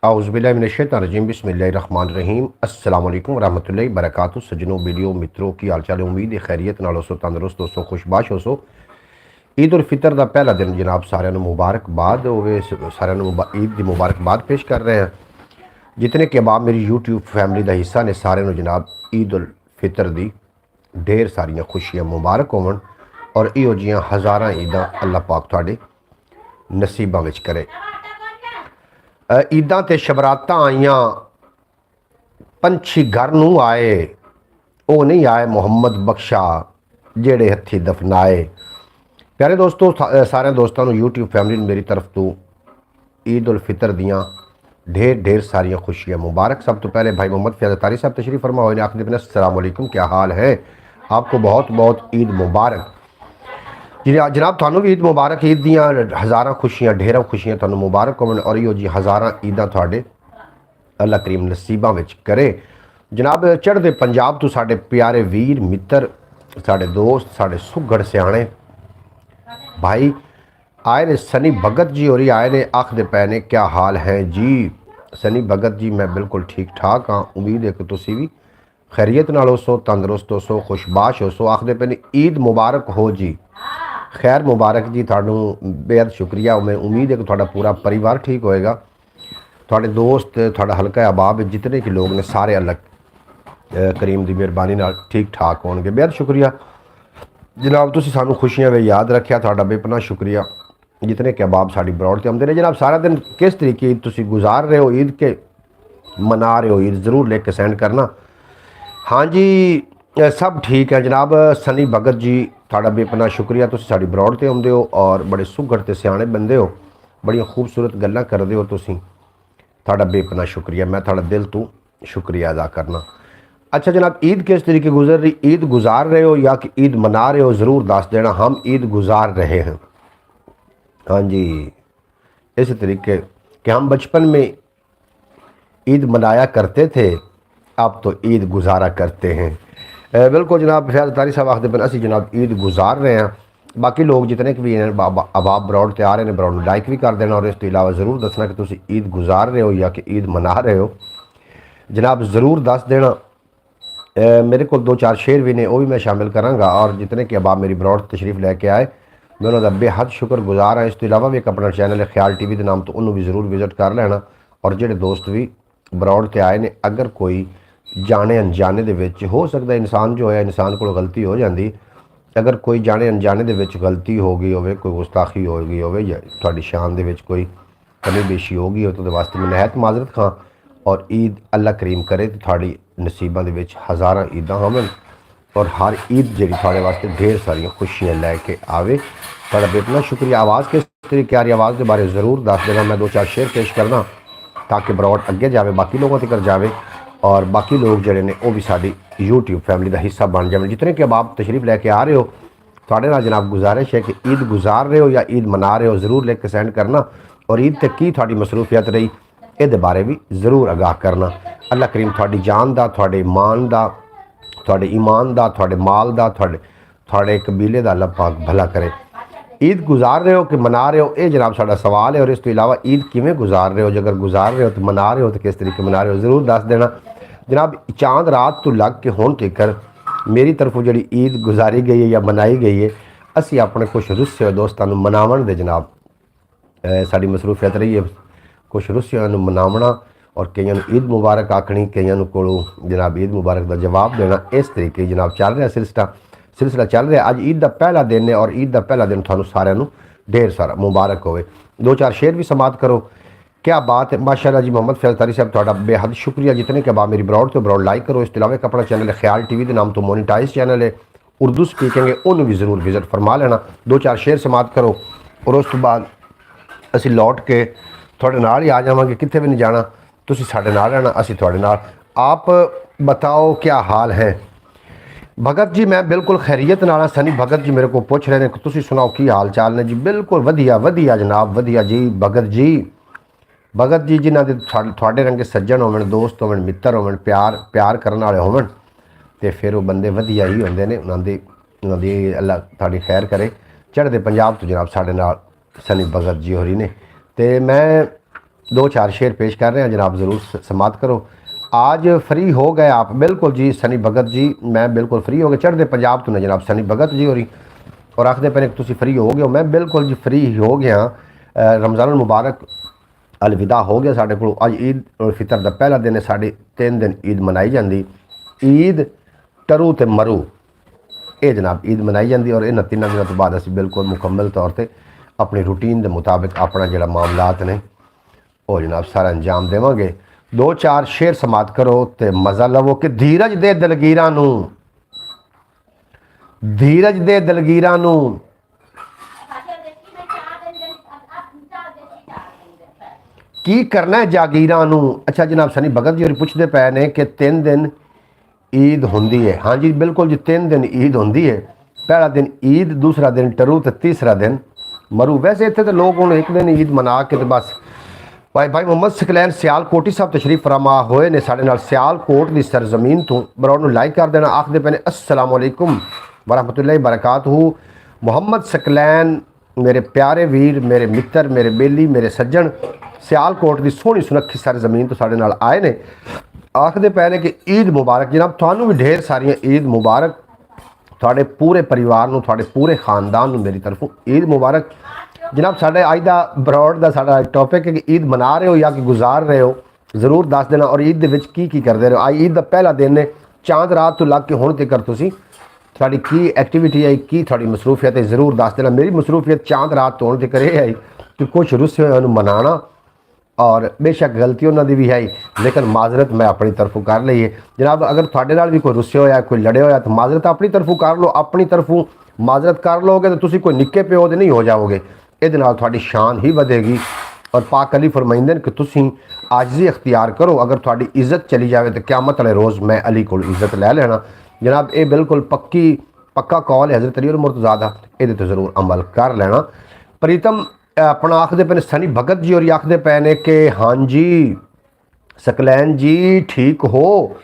आउज़ुबिल्लाहिमिनश्शैतानिर्रजीम बिस्मिल्लाहिर्रहमानिर्रहीम अस्सलाम वालेकुम रहमतुल्लाहि बरकातुहू। सज्जनों वीडियो मित्रों की हाल चाल उम्मीद है खैरियत नाल होसो, तंदुरुस्त होसो, खुशबाश होसो। ईद उल फितर का पहला दिन जनाब सारे मुबारकबाद होवे, सारे ईद की मुबारकबाद पेश कर रहे हैं। जितने के अहबाब मेरी यूट्यूब फैमिली का हिस्सा ने सारे जनाब ईद उल फितर की ढेर सारिया खुशियाँ मुबारक होवन और इहो जियां हज़ारां ईदां अल्लाह पाक तुहाडे नसीबां विच करे। ईदां ते शबरातां आईयां, पंछी घर नूं आए, वो नहीं आए मुहम्मद बख्शा जेड़े हथी दफनाए। प्यारे दोस्तों, सारे दोस्तों नूं यूट्यूब फैमिली मेरी तरफ तो ईद उल फितर दियां ढेर ढेर सारिया खुशियाँ मुबारक। सब तो पहले भाई मोहम्मद फैज़ अतारी साहब तशरीफ़ फरमा हुए ने, आखिर दिन अस्सलाम वालेकुम, क्या हाल है, आपको बहुत बहुत ईद मुबारक। जी जनाब, थानू भी ईद मुबारक। ईद दियां हज़ारां खुशियाँ ढेरां खुशियाँ थानू मुबारक होवन और इहो जी हज़ारां ईदां तुहाडे अल्लाह करीम नसीबां विच करे। जनाब, चढ़दे पंजाब तो साडे प्यारे वीर मित्र, साडे दोस्त, साडे सुघड़ सियाणे भाई आए ने। सनी भगत जी होरी आए ने, आखदे पै ने क्या हाल है जी। सनी भगत जी, मैं बिल्कुल ठीक ठाक हाँ, उम्मीद है कि तुसी भी खैरियत नाल होसो, तंदुरुस्त होसो, खुशबाश होसो। आखदे पे ने ईद मुबारक हो जी। खैर मुबारक जी, थानू बेहद शुक्रिया। मैं उम्मीद है कि थोड़ा पूरा परिवार ठीक होएगा, थोड़े दोस्त, थोड़ा हल्का अहबाब जितने के लोग ने सारे अल्लाह करीम की मेहरबानी ठीक ठाक होंगे। बेहद शुक्रिया जनाब, तुसी सानू खुशियां वे याद रखा, थोड़ा बेपना शुक्रिया। जितने के अहबाब साड़ी ब्रॉड से आते हैं जनाब, सारा दिन किस तरीके ईद तुसी गुजार रहे हो, ईद के मना रहे हो, ईद ज़रूर लेके सेंड करना। हाँ जी, सब ठीक है जनाब। सनी भगत जी, थोड़ा बेपना शुक्रिया, तुसी साड़ी ब्रॉड से आते हो और बड़े सुघड़ ते सियाणे बंदे हो, बड़िया खूबसूरत गल्लां करदे हो तुसी, थोड़ा बेपना शुक्रिया। मैं थोड़ा दिल तो शुक्रिया अदा करना। अच्छा जनाब, ईद किस तरीके गुजर रही, ईद गुजार रहे हो या कि ईद मना रहे हो, ज़रूर दस देना। हम ईद गुजार रहे हैं, हाँ जी, इस तरीके कि हम बचपन में ईद मनाया करते थे, अब तो ईद गुजारा करते हैं। बिल्कुल जनाब, फैज़ तारी साहब आखते बन असी जनाब ईद गुजार रहे हैं। बाकी लोग जितने भी हैं अबाब ब्रॉड ते आ रहे हैं, ब्रॉड लाइक भी कर देना और इस अलावा ज़रूर दसना कि तुम ईद गुजार रहे हो या कि ईद मना रहे हो, जनाब ज़रूर दस देना। मेरे को दो चार शेर भी ने, वो भी मैं शामिल कराँगा। और जितने के अबाब मेरी ब्रॉड तशरीफ़ लैके आए, मैं उन्होंने बेहद शुक्रगुजार हाँ। इस तो इलावा भी एक अपना चैनल है ख्याल TV के नाम, तो उन्होंने भी ज़रूर विजिट कर लेना। और जोड़े दोस्त भी ब्रॉड से आए ने, अगर कोई जाने अनजाने दे विच हो सकता, इंसान जो है इंसान को गलती हो जाती, अगर कोई जाने अनजाने दे विच गलती हो गई हो, कोई गुस्ताखी हो गई हो या थोड़ी शान दे विच कोई कमी बेशी हो गई हो, तो वास्ते मैं नहायत माजरत खां। और ईद अल्लाह करीम करे तो थोड़ी नसीबों के हज़ारां ईदां होवन और हर ईद जी थोड़े वास्ते ढेर सारिया खुशियाँ लैके आवे। थोड़ा बेतना शुक्रिया। आवाज़ किस तरीके आ रही, आवाज़ के बारे ज़रूर दस देना। मैं दो चार शेर पेश करना ताकि ब्रॉड अगे जाए, बाकी लोगों तक जाए और बाकी लोग जड़े ने वो भी साड़ी यूट्यूब फैमिली का हिस्सा बन जाए। जितने के अबाब तशरीफ़ लैके आ रहे हो, थोड़े नाल जनाब गुजारिश है कि ईद गुजार रहे हो या ईद मना रहे हो, ज़रूर लेके सेंड करना। और ईद तक की थोड़ी मसरूफियत रही, ये बारे भी ज़रूर आगाह करना। अल्लाह करीम थोड़ी जान का, थोड़े मान का, थोड़े ईमान का, थोड़े माल का, थोड़े कबीले का अल्लाह पाक भला करे। ईद गुजार रहे हो कि मना रहे हो, ये जनाब साड़ा सवाल है। और इस तो इलावा ईद किमें गुजार रहे हो, अगर गुजार रहे हो तो मना रहे हो तो किस तरीके मना रहे हो, ज़रूर दस देना जनाब। चांद रात तो लग के होने तक मेरी तरफों जी ईद गुजारी गई है या मनाई गई है, असी अपने कुछ रुस्से हुए दोस्तों मनावन दे जनाब साड़ी मसरूफियत रही है। कुछ रुस्सियां मनावना और कईयों ईद मुबारक आखनी, कईयों को जनाब ईद मुबारक का जवाब देना। इस तरीके जनाब चल रहा सिलसिला चल रहा। अज ईद का पहला दिन है और ईद का पहला दिन थानू सारिਆਂ ढेर सारा मुबारक होवे। दो चार शेर भी समात करो, क्या बात है, माशाल्लाह जी। मोहम्मद फैज़ तारी साहब थोड़ा बेहद शुक्रिया। जितने के बाद मेरी ब्रॉड तो ब्रॉड लाइक करो। इस अलावा एक अपना चैनल है ख्याल TV के नाम, तो मोनीटाइज चैनल है, उर्दू स्पीकिंग है, उन्होंने भी ज़रूर विजिट फरमा लेना। दो चार शेर समात करो और उस तो बाद असी लौट के थोड़े नाल ही आ जावांगे, कितने भी नहीं जाना, तुसी साडे नाल रहना, असी थोड़े नाल। आप बताओ क्या हाल है। भगत जी मैं बिल्कुल खैरियत नाल। सनी भगत जी मेरे को पूछ रहे हैं कि तुसी सुनाओ की हाल चाल ने जी। बिल्कुल वधिया वधिया जनाब, वधिया जी। भगत जी जिन्हों के थोड़े रंगे सज्जन होवन, दोस्त होवन, मित्र होवन, प्यार करने वाले होवन, तो फिर वो बंदे वधिया ही होंगे ने। उन्होंने अल्लाह थोड़ी खैर करे। चढ़ते पंजाब तो जनाब साढ़े नाल सनी भगत जी होरी ने। तो मैं दो चार शेर पेश कर रहे हैं जनाब, ज़रूर समात करो। आज फ्री हो गए आप? बिल्कुल जी सनी भगत जी, मैं बिल्कुल फ्री हो गया। चढ़ते पंजाब तो ने जनाब सनी भगत जी और आखते पे तुम फ्री हो गए हो। मैं बिल्कुल जी फ्री हो गया। रमज़ान मुबारक अलविदा हो गया साढ़े को। अज ईद उल फितर का पहला दिन है। साढ़े 3 दिन ईद मनाई जाती। ईद टरू तो मरू ये जनाब ईद मनाई जाती और इन 3 दिनों तो बाद असी बिल्कुल मुकम्मल तौर पर अपनी रूटीन के मुताबिक अपना जोड़ा मामलात ने वो जनाब सारा अंजाम देवांगे। 2-4 शेर समात करो तो मज़ा लवो कि धीरज दे दलगीरां नूं, धीरज दे दलगीरां नूं की करना है जागीरां नूं। अच्छा जनाब सनी भगत जी और पूछते पे ने कि 3 दिन ईद होंदी है। हाँ जी बिल्कुल जी 3 दिन ईद होंदी है। पहला दिन ईद, दूसरा दिन टरू तो तीसरा दिन मरू। वैसे इतने तो लोग हूँ एक दिन ईद मना के तो बस भाई मुहम्मद सकलैन सियालकोटी साहब तशरीफ फरमा होए ने साढ़े नाल सियालकोट की सरजमीन तो बरौर लाइक कर देना। आखते पे ने अस्सलाम वालेकुम वरहमतुल्लाहि बरकातहू। मुहम्मद सकलैन मेरे प्यारे वीर, मेरे मित्र, मेरे बेली, मेरे सज्जन सियालकोट की सोहनी सुनखी सरजमीन तो साढ़े नाल आए ने। आखते पे ने कि ईद मुबारक जनाब, थानू भी ढेर सारियां ईद मुबारक। थोड़े पूरे परिवार नूं, थोड़े पूरे खानदान नूं मेरी तरफों ईद मुबारक। जनाब साढ़े अज का ब्रॉड का साढ़ा टॉपिक है कि ईद मना रहे हो या कि गुजार रहे हो, जरूर दस देना। और ईद की करते रहे हो। अज ईद का पहला दिन है, चांद रात तो लग के हुण तक तुसीं थोड़ी की एक्टिविटी है, की थोड़ी मसरूफियत है, जरूर दस देना। मेरी मसरूफियत चांद रात तो हुण तक यह है कि कुछ रुस्से हुए मनाना और बेशक गलती उन्होंने भी है, लेकिन माजरत मैं अपनी तरफों कर ली है जनाब। अगर थोड़े नाल भी कोई रुस्से होया, कोई लड़े होया तो माजरत अपनी तरफों कर लो। अपनी तरफों माजरत कर लोगे तो तुसीं कोई निक्के प्यो दे नहीं हो जाओगे। ये थोड़ी शान ही बढ़ेगी। और पाक अली फरमाइंदे कि तुसीं आजिज़ी अख्तियार करो, अगर थोड़ी इज्जत चली जाए तो क़यामत वाले रोज़ मैं अली को इज्जत लै लेना। जनाब ये बिल्कुल पक्का कौल है हज़रत अली और मुर्तज़ा दा, ये तो जरूर अमल कर लेना। प्रीतम अपना आखते पे सनी भगत जी और आखते पे ने कि हाँ जी सकलैन जी ठीक हो,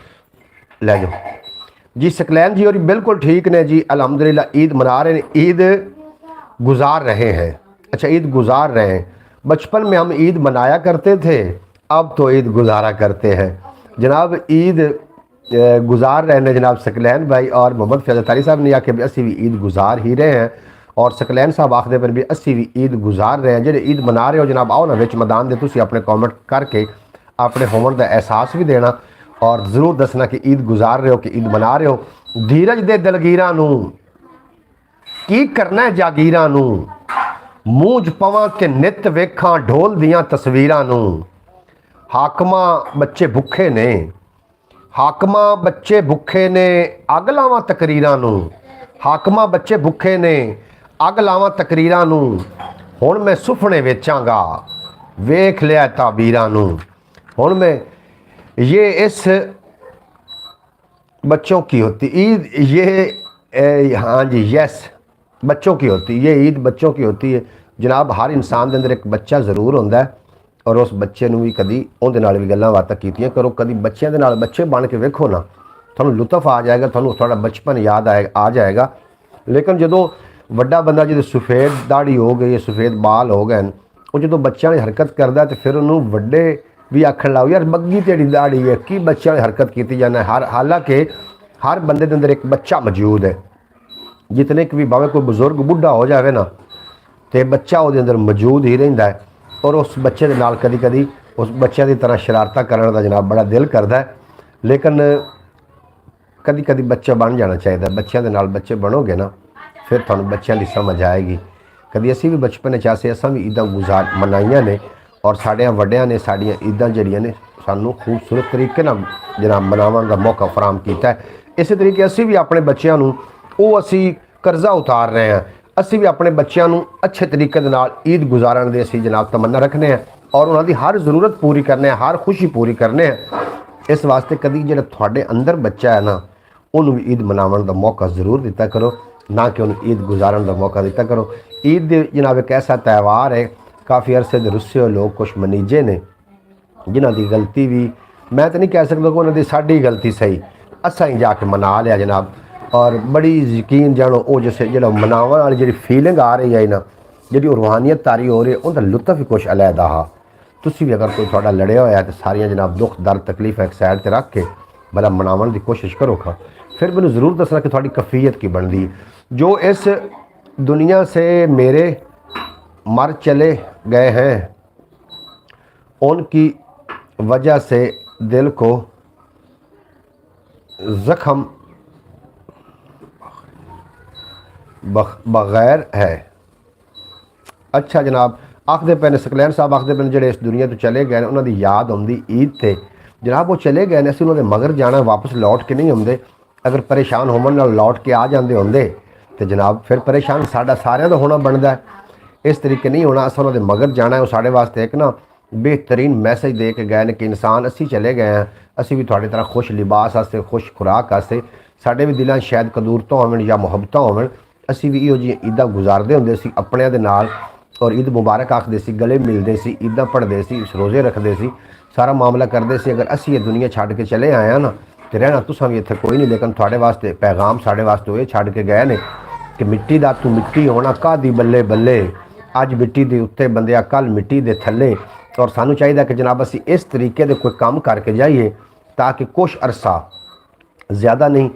लै जाओ जी सकलैन जी और बिल्कुल ठीक ने जी अल्हम्दुलिल्लाह। ईद मना रहे हैं, ईद गुजार रहे हैं। अच्छा ईद गुजार रहे हैं। बचपन में हम ईद मनाया करते थे, अब तो ईद गुजारा करते हैं जनाब। ईद गुजार रहे हैं जनाब सकलैन भाई और मोहम्मद फैज़ल तारी साहब ने आके भी असी भी ईद गुजार ही रहे हैं। और सकलैन साहब आखते पर भी असी भी ईद गुजार रहे हैं। जो ईद मना रहे हो जनाब आओ ना विच मैदान दे, तुसीं अपने कॉमेंट करके अपने होवन का एहसास भी देना और ज़रूर दसना कि ईद गुजार रहे हो कि ईद मना रहे हो। धीरज दे दलगीरां नूं की करना है जागीरां नूं, मूंझ पवां के नित वेखां ढोल दियां तस्वीरां नूं। हाकमा बच्चे भुखे ने, हाकमा बच्चे भुखे ने अग लावां तकरीरां नूं। हाकमा बच्चे भुखे ने अग लावां तकरीरां नूं। हुण मैं सुफने वेचांगा वेख लिया ताबीरां नूं। हुण मैं ये इस बच्चों की होती ईद, ये हाँ जी यस बच्चों की होती ये ईद बच्चों की होती है जनाब। हर इंसान के अंदर एक बच्चा जरूर होंदा है और उस बच्चे नूं भी कभी उहदे नाल भी गल्लां बातां कीतियां करो। कभी बच्चों के नाल बच्चे बन के वेखो ना, थोड़ा लुत्फ आ जाएगा, थोड़ा थोड़ा बचपन याद आ जाएगा। लेकिन जो वड्डा बंदा जो सफ़ेद दाढ़ी हो गई, सफ़ेद बाल हो गए, वो जो बच्चों की हरकत करता है तो फिर उन्होंने वड्डे भी आखन लाओ यार बग्गी तेरी दाढ़ी है कि बच्चों की हरकत की जाना है। हालांकि हर बंदे के अंदर एक बच्चा मौजूद है। जितने कि भी भावें कोई बुजुर्ग बुढ़ा हो जाए ना तो बच्चा वो अंदर मौजूद ही रहिंदा है। और उस बच्चे के नाल कदी कदी उस बच्चे की तरह शरारत करने का जनाब बड़ा दिल करता है। लेकिन कदी कदी बच्चा बन जाना चाहिए। बच्चों के नाल बच्चे बनोगे ना फिर थानू बच्चों की समझ आएगी। कभी असी भी बचपन चासे असा भी ईदां गुजार मनाइया ने और साढ़े वड्डियां ने साड़ियाँ ईदां जड़ियां ने सानू खूबसूरत तरीके नाल जनाब मनावन का मौका फराहम किया है। इस तरीके असी भी अपने बच्चों को असी कर्जा उतार रहे हैं। असी भी अपने बच्चों को अच्छे तरीके दे नाल ईद गुजारन दे असी जनाब तमन्ना रखने हैं और उन्होंने हर जरूरत पूरी करने, हर खुशी पूरी करने हैं। इस वास्ते कभी जो थोड़े अंदर बच्चा है ना उन्होंने भी ईद मनावन का मौका जरूर दिता करो, ना कि उन्हें ईद गुजारन का मौका दिता करो। ईद जनाब एक ऐसा त्यौहार है, काफ़ी अरसे के रुस्से हुए लोग कुछ मनीजे ने जिन्हों की गलती भी मैं तो नहीं कह सकता कि उन्होंने साड़ी गलती सही, असा ही जाके मना लिया जनाब। और बड़ी यकीन जानो वो जैसे जो मनावन वाली जी फीलिंग आ रही है ना, जी रूहानियत तारी हो रही है, उनका लुत्फ ही कुछ अलहदा हा। ਤੁਸੀਂ ਵੀ ਅਗਰ ਕੋਈ ਤੁਹਾਡਾ ਲੜਿਆ ਹੋਇਆ ਤੇ ਸਾਰੀਆਂ ਜਨਾਬ ਦੁੱਖ ਦਰਦ ਤਕਲੀਫ ਇੱਕ ਸਾਈਡ ਤੇ ਰੱਖ ਕੇ भला मनावन की कोशिश करो खा, फिर मैंने ज़रूर दसना कि थोड़ी कफ़ीयत की बनती। जो इस दुनिया से मेरे मर चले गए हैं उनकी वजह से दिल को ज़ख्म बगैर है। अच्छा जनाब, आखते पे ने सकलैन साहब आखते पे जोड़े इस दुनिया तो चले गए उन्होंने याद आती ईद से जनाब, वो चले गए ने असं उन्होंने मगर जाना वापस लौट के नहीं आते। अगर परेशान होवन नाल लौट के आ जाते होंगे तो जनाब फिर परेशान साडा सारिਆਂ ਦਾ होना बनता है। इस तरीके नहीं होना, अस उन्होंने मगर जाना है। वो साढ़े वास्ते एक ना बेहतरीन मैसेज दे के गए ने कि इंसान असी चले गए हैं, असी भी थोड़ी तरह खुश लिबास आस्ते खुश खुराक आस्ते साढ़े भी दिलों शायद कदूरतां होवन या मुहब्बतां होवन, असी भी इहो जी ईदां गुजारदे हुंदे सी अपणियां दे नाल और ईद मुबारक आखदे सी, गले मिलते सी, ईदां पढ़दे सी, रोज़े रखदे सी, सारा मामला करते सी। अगर असी ये दुनिया छड्ड के चले आए हैं ना तो रहना तुसां भी इत्थे कोई नहीं, लेकिन थोड़े वास्ते पैगाम साढ़े वास्ते वो छड्ड के गए ने कि मिट्टी दा तू मिट्टी होना कादी बल्ले बल्ले, अज मिट्टी दे उत्ते बंदिया कल मिट्टी दे थल्ले। और सानू चाहिए कि जनाब असी इस तरीके दे कोई काम करके जाइए ताकि कुछ अरसा ज़्यादा नहीं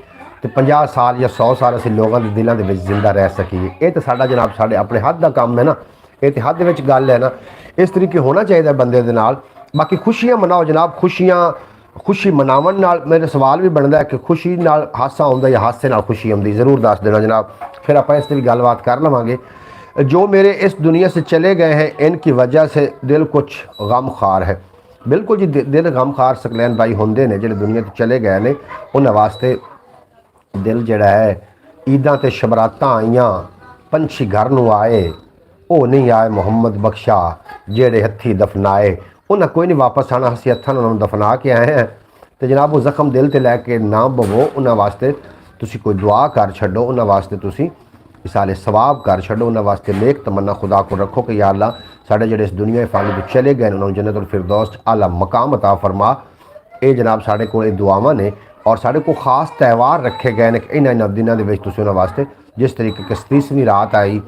तो 50 साल या 100 साल असी लोगों के दिलों के जिंदा रह सकीए। ये तो साडा जनाब साढ़े अपने हथ का काम है ना, ये तो हथ विच गल है ना। इस तरीके होना चाहिए बंदे दे नाल। बाकी खुशियाँ मनाओ जनाब, खुशी मनावन नाल मेरे सवाल भी बनता है कि खुशी नाल हासा आउंदा या हासे नाल खुशी आउंदी, ज़रूर दस देना जनाब, फिर आप इस भी गलबात कर लवांगे। जो मेरे इस दुनिया से चले गए हैं इनकी वजह से दिल कुछ गम खार है। बिल्कुल जी, दिल गम खार सकलैन भाई होंदे ने जिहड़े दुनिया तो चले गए ने, उन्हां वास्ते दिल जिहड़ा है ईदां ते शबरातां आईयां पंछी घर नूं आए, वो नहीं आए मुहम्मद बख्शा जेड़े हथी दफनाए, उन्हें कोई नहीं वापस आना, असीं हत्थां नाल दफना के आए हैं। तो जनाब वो जख्म दिल ते लैके ना बवो, उन्होंने वास्ते तुसी कोई दुआ कर छड्डो, उन्होंने वास्ते तुसी इसाले सवाब कर छड्डो, उन्होंने वास्ते नेक तमन्ना खुदा को रखो कि या अल्लाह साढ़े जेड़े इस दुनिया फानी तो चले गए उन्होंने जन्नतुल फिरदौस आला मकाम अता फरमा। ये जनाब साढ़े को दुआवां ने और साढ़े को खास त्यौहार रखे गए हैं इन्होंने दिनों के उन्होंने वास्ते, जिस तरीके कि 30वीं रात आई,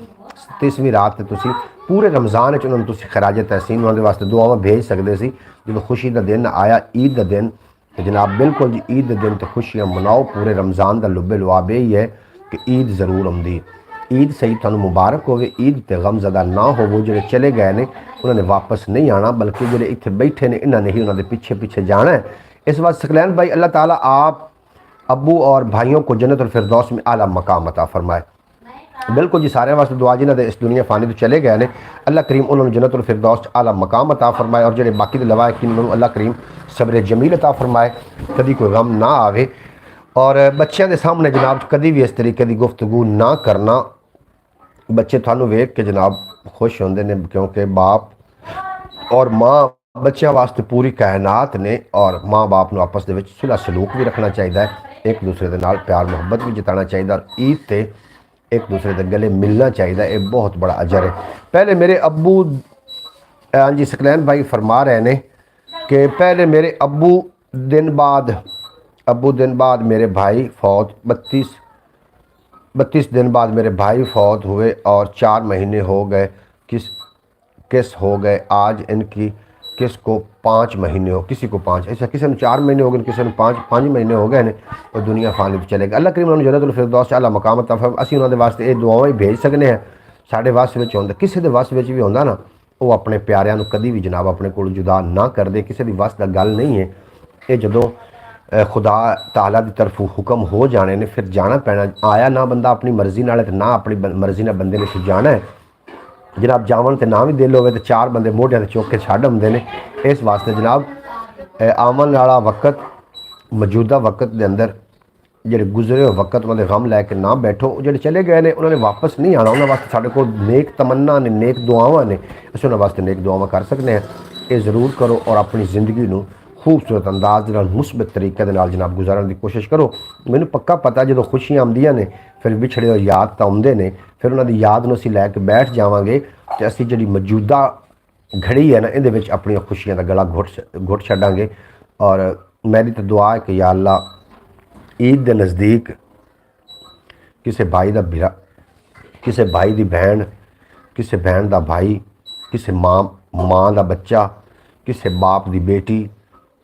30वीं रात तुसी पूरे रमज़ान उन्होंने खराज तहसीन उन्होंने वास्ते दुआवां भेज सकते सी। जो खुशी का दिन आया ईद का दिन, तो जनाब बिल्कुल जी ईद के दिन तो खुशियाँ मनाओ। पूरे रमज़ान का लुबे लुआब यही है कि ईद ज़रूर आती। ईद सही तुहानू मुबारक होवे, ईद ते गमज़दा ना होवो। जो चले गए ने उन्होंने वापस नहीं आना, बल्कि जो इत्थे बैठे ने इन्होंने ही उन्होंने पीछे पीछे जाना है। इस बात सकलैन भाई अल्लाह ताला आप अब्बू और भाइयों को जन्नतुल फिरदौस में आला मकाम अता फरमाए। बिल्कुल जी, सारे वास्ते दुआ जिन्होंने इस दुनिया फानी तो चले गए ने, अल्लाह करीम उन्होंने जन्नतुल फिरदौस आला मकाम अता फरमाए। और जो बाकी लवाकिन उन्होंने अल्लाह करीम सब्र जमील अता फरमाए, कभी कोई गम ना आवे। और बच्चों के सामने जनाब कभी भी इस तरीके की गुफ्तगू ना करना। बच्चे थानू वेख के जनाब खुश होंदे ने, क्योंकि बाप और माँ बच्चों वास्ते पूरी कायनात ने। और माँ बाप नूं आपस दे विच सुलह सलूक भी रखना चाहिए, एक दूसरे के नाल प्यार मुहब्बत भी जताना चाहिए, और ईद ते एक दूसरे के गले मिलना चाहिए। ये बहुत बड़ा अजर है। पहले मेरे अब्बू हाँ जी सकलैन भाई फरमा रहे ने कि पहले मेरे अब्बू दिन बाद मेरे भाई फौत 32 दिन बाद मेरे भाई फौत हुए और 4 महीने हो गए। किस हो गए आज इनकी, किस को 5 महीने हो, किसी को 5, ऐसा किसी ने 4 महीने हो गए, किसी ने 5 महीने हो गए ने और दुनिया फानी तो चले गए। अल्लाह करीम उन्होंने जन्नतुल फिरदौस आला मकाम अता फरमाए। असीं उन्होंने वास्ते ये दुआवां ही भेज सकते हैं। साढ़े वस में होंदा, किसी के वस में भी होंदा ना, वो अपने प्यारिਆਂ ਨੂੰ कभी भी जनाब अपने को जुदा ना करते, किसी की वस का गल नहीं है। ये जदों खुदा ताला की तरफों हुक्म हो जाने ने फिर जाना पैना। आया ना बंदा अपनी मर्जी नाल ते ना अपनी मर्जी नाल बंदे ने फिर जाना है। जनाब जावन ते ना भी दिल होवे तो 4 बंदे मोढ़ियां ते चुक के छड्ड आउंदे ने। इस वास्ते जनाब आवन वाला वक्त, मौजूदा वक्त के अंदर ਜਿਹੜੇ गुजरे हुए वक्त उन्होंने गम लैके ना बैठो। जो चले गए ने उन्होंने वापस नहीं आना, उन्होंने वास्ते साढ़े को नेक तमन्ना ने, नेक दुआवां ने, असीं उन्होंने वास्ते नेक दुआवां कर सकते हैं। ये ज़रूर करो और अपनी ज़िंदगी नूं खूबसूरत अंदाज दे नाल मुस्बत तरीके दे नाल जनाब गुजारन की कोशिश करो। मैनूं पक्का पता जो खुशियां आउंदियां ने फिर विछड़े होए याद तां आउंदे ने, फिर उन्हां दी याद नूं असीं लैके बैठ जावांगे ते असीं जिहड़ी मौजूदा घड़ी है ना इहदे विच अपनी खुशियां दा गला घुट छड्डांगे। और मेरी तो दुआ है कि या अल्लाह ईद के नज़दीक किसी भाई का बिरा, किसी भाई की बहन, किसी बहन का भाई, किसी माँ का बच्चा, ਕਿਸੇ ਬਾਪ ਦੀ ਬੇਟੀ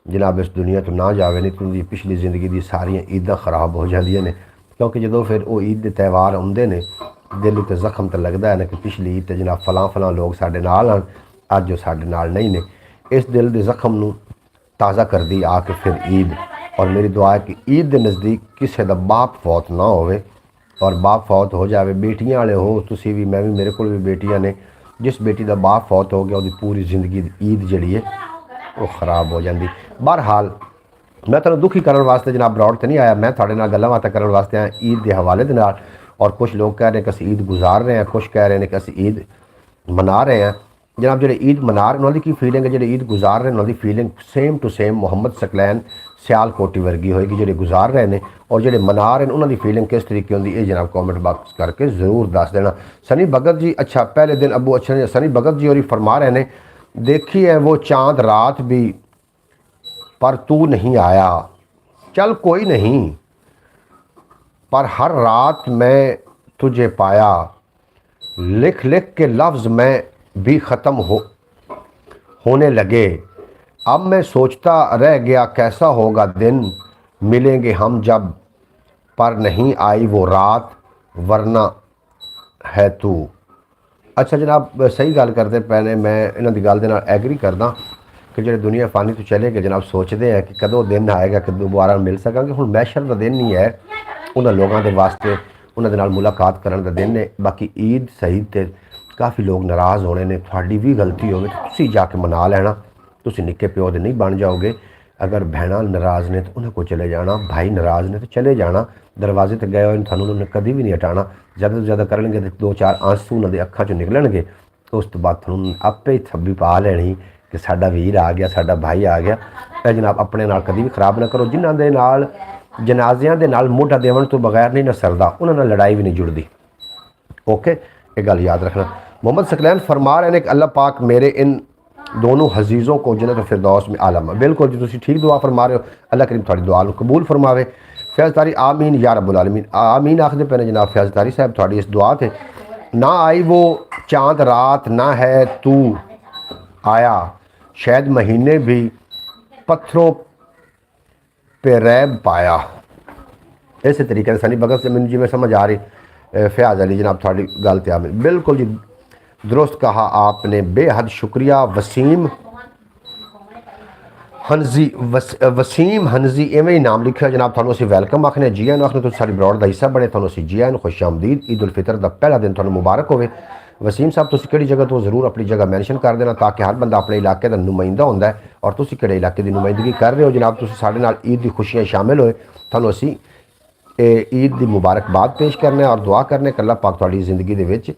जनाब इस दुनिया तो ना जाए नहीं तो उनकी पिछली जिंदगी की सारिया ईदा खराब हो जांदियां ने क्योंकि जो फिर वो ईद के त्यौहार आते हैं दिल उत्ते जख्म तो लगता है ना कि पिछली ईद तो जनाब फलां लोग साढ़े नाल हैं, अज वो साढ़े नाल नहीं ने। इस दिल के जख्म नूं ताज़ा कर दी आके फिर ईद। और मेरी दुआ है कि ईद के नज़दीक किसी का बाप फौत ना होवे, और बाप फौत हो जाए, बेटियां वाले हो तुसी भी, मैं भी, मेरे को भी बेटियां ने, जिस बेटी का बाप फौत हो गया वो पूरी जिंदगी ईद जी है वो खराब हो जाती। बहरहाल मैं तुहानूं दुखी करने वास्ते जनाब ब्रॉड तो नहीं आया, मैं तुहाडे नाल गल्लां बातां करने वास्ते आया ईद के हवाले दे नाल। और कुछ लोग कह रहे हैं कि असीं ईद गुजार रहे हैं, कुछ कह रहे हैं कि असीं ईद मना रहे हैं। जनाब जो ईद मना रहे उन्होंने की फीलिंग है, जो ईद गुजार रहे हैं उन्होंने feeling same to same Muhammad Saqlain Sialkoti वर्गी होएगी। जो गुजार रहे हैं और जो मना रहे हैं उन्होंने फीलिंग किस तरीके होंगी, ये जनाब कॉमेंट बॉक्स करके ज़रूर दस देना। सनी भगत जी, अच्छा पहले दिन अबू अच्छा सनी भगत जी और फरमा रहे हैं, देखी है वो चांद रात भी पर तू नहीं आया। चल कोई नहीं, पर हर रात मैं तुझे पाया, लिख लिख के लफ्ज़ में भी ख़त्म होने लगे। अब मैं सोचता रह गया कैसा होगा दिन, मिलेंगे हम जब, पर नहीं आई वो रात, वरना है तू। अच्छा जनाब सही गल करते पैने, मैं इन्हों की गल दे नाल एग्री करदा कि जो दुनिया फानी तो चले गए जनाब सोचते हैं कि कदों दिन आएगा कि दोबारा मिल सकांगे। हुण मैशर का दिन नहीं है उन्होंने लोगों के वास्ते, उन्होंने नाल मुलाकात करने का दिन है। बाकी ईद सही तो काफ़ी लोग नाराज़ होने ने, थोड़ी भी गलती हो तो तुसी जाके मना लेना, तुसी निक्के प्यो दे नहीं बन जाओगे। अगर भैणां नाराज़ ने तो उन्हें को चले जाना, भाई नाराज़ ने तो चले जाना, दरवाजे तक गए हुए थानू उन्होंने कभी भी नहीं हटाना। ज़्यादा तो ज़्यादा करेंगे तो दो चार आंसू उन्होंने अखां चों निकलणगे, उस तो बाद थानू आपे ही थब्बी पा लेनी कि साडा वीर आ गया, साडा भाई आ गया। ਇਹ जनाब अपने नाल कभी भी खराब ना करो। जिन्हां दे नाल जनाजियां दे नाल मोढा देवन तो बगैर नहीं ना सरदा, उन्हां नाल लड़ाई भी नहीं जुड़दी। ओके, ये गल याद रखना। मोहम्मद सकलैन फरमा रहे हैं कि अल्लाह पाक मेरे इन दोनों हजीज़ों को जन्नत फिरदौस में आलम। बिल्कुल जी, तुसीं ठीक दुआ फरमा रहे हो, अल्लाह करीम थोड़ी दुआ नूं कबूल फरमावे। फैज़ तारी आमीन या रब्बुल आलमीन, आमीन आखदे पे ने जनाब फैज़ तारी साहब थोड़ी इस दुआ ते। ना आई वो चांद रात, ना है तू आया, शायद महीने भी पत्थरों पे रैब पाया। इस तरीके से सनी भगत से मैंने जी में समझ आ रही। फयाज अली जनाब थोड़ी गल ते आमीन, बिल्कुल जी दुरुस्त कहा आपने, बेहद शुक्रिया। वसीम हंजी, वसीम हंजी इवें ही नाम लिखा जनाब, थानू असीं वैलकम आखने, जी आन आखने, तुसीं साडी ब्रॉड दा हिस्सा बने, थानू असीं जी आन खुश आमदीद। ईद उल फितर दा पहला दिन थानू मुबारक होवे। वसीम साहब तुसीं किहड़ी जगह तो ज़रूर अपनी जगह मैंशन कर देना ताकि हर बंदा अपने इलाके का नुमाइंदा होंदा है, और तुसीं किहड़े इलाके की नुमाइंदगी कर रहे हो जनाब, तुसीं साडे नाल ईद दी खुशियां शामिल होए, थानू असीं ईद की मुबारकबाद पेश करने और दुआ करने कि अल्लाह पाक तुहाडी जिंदगी दे विच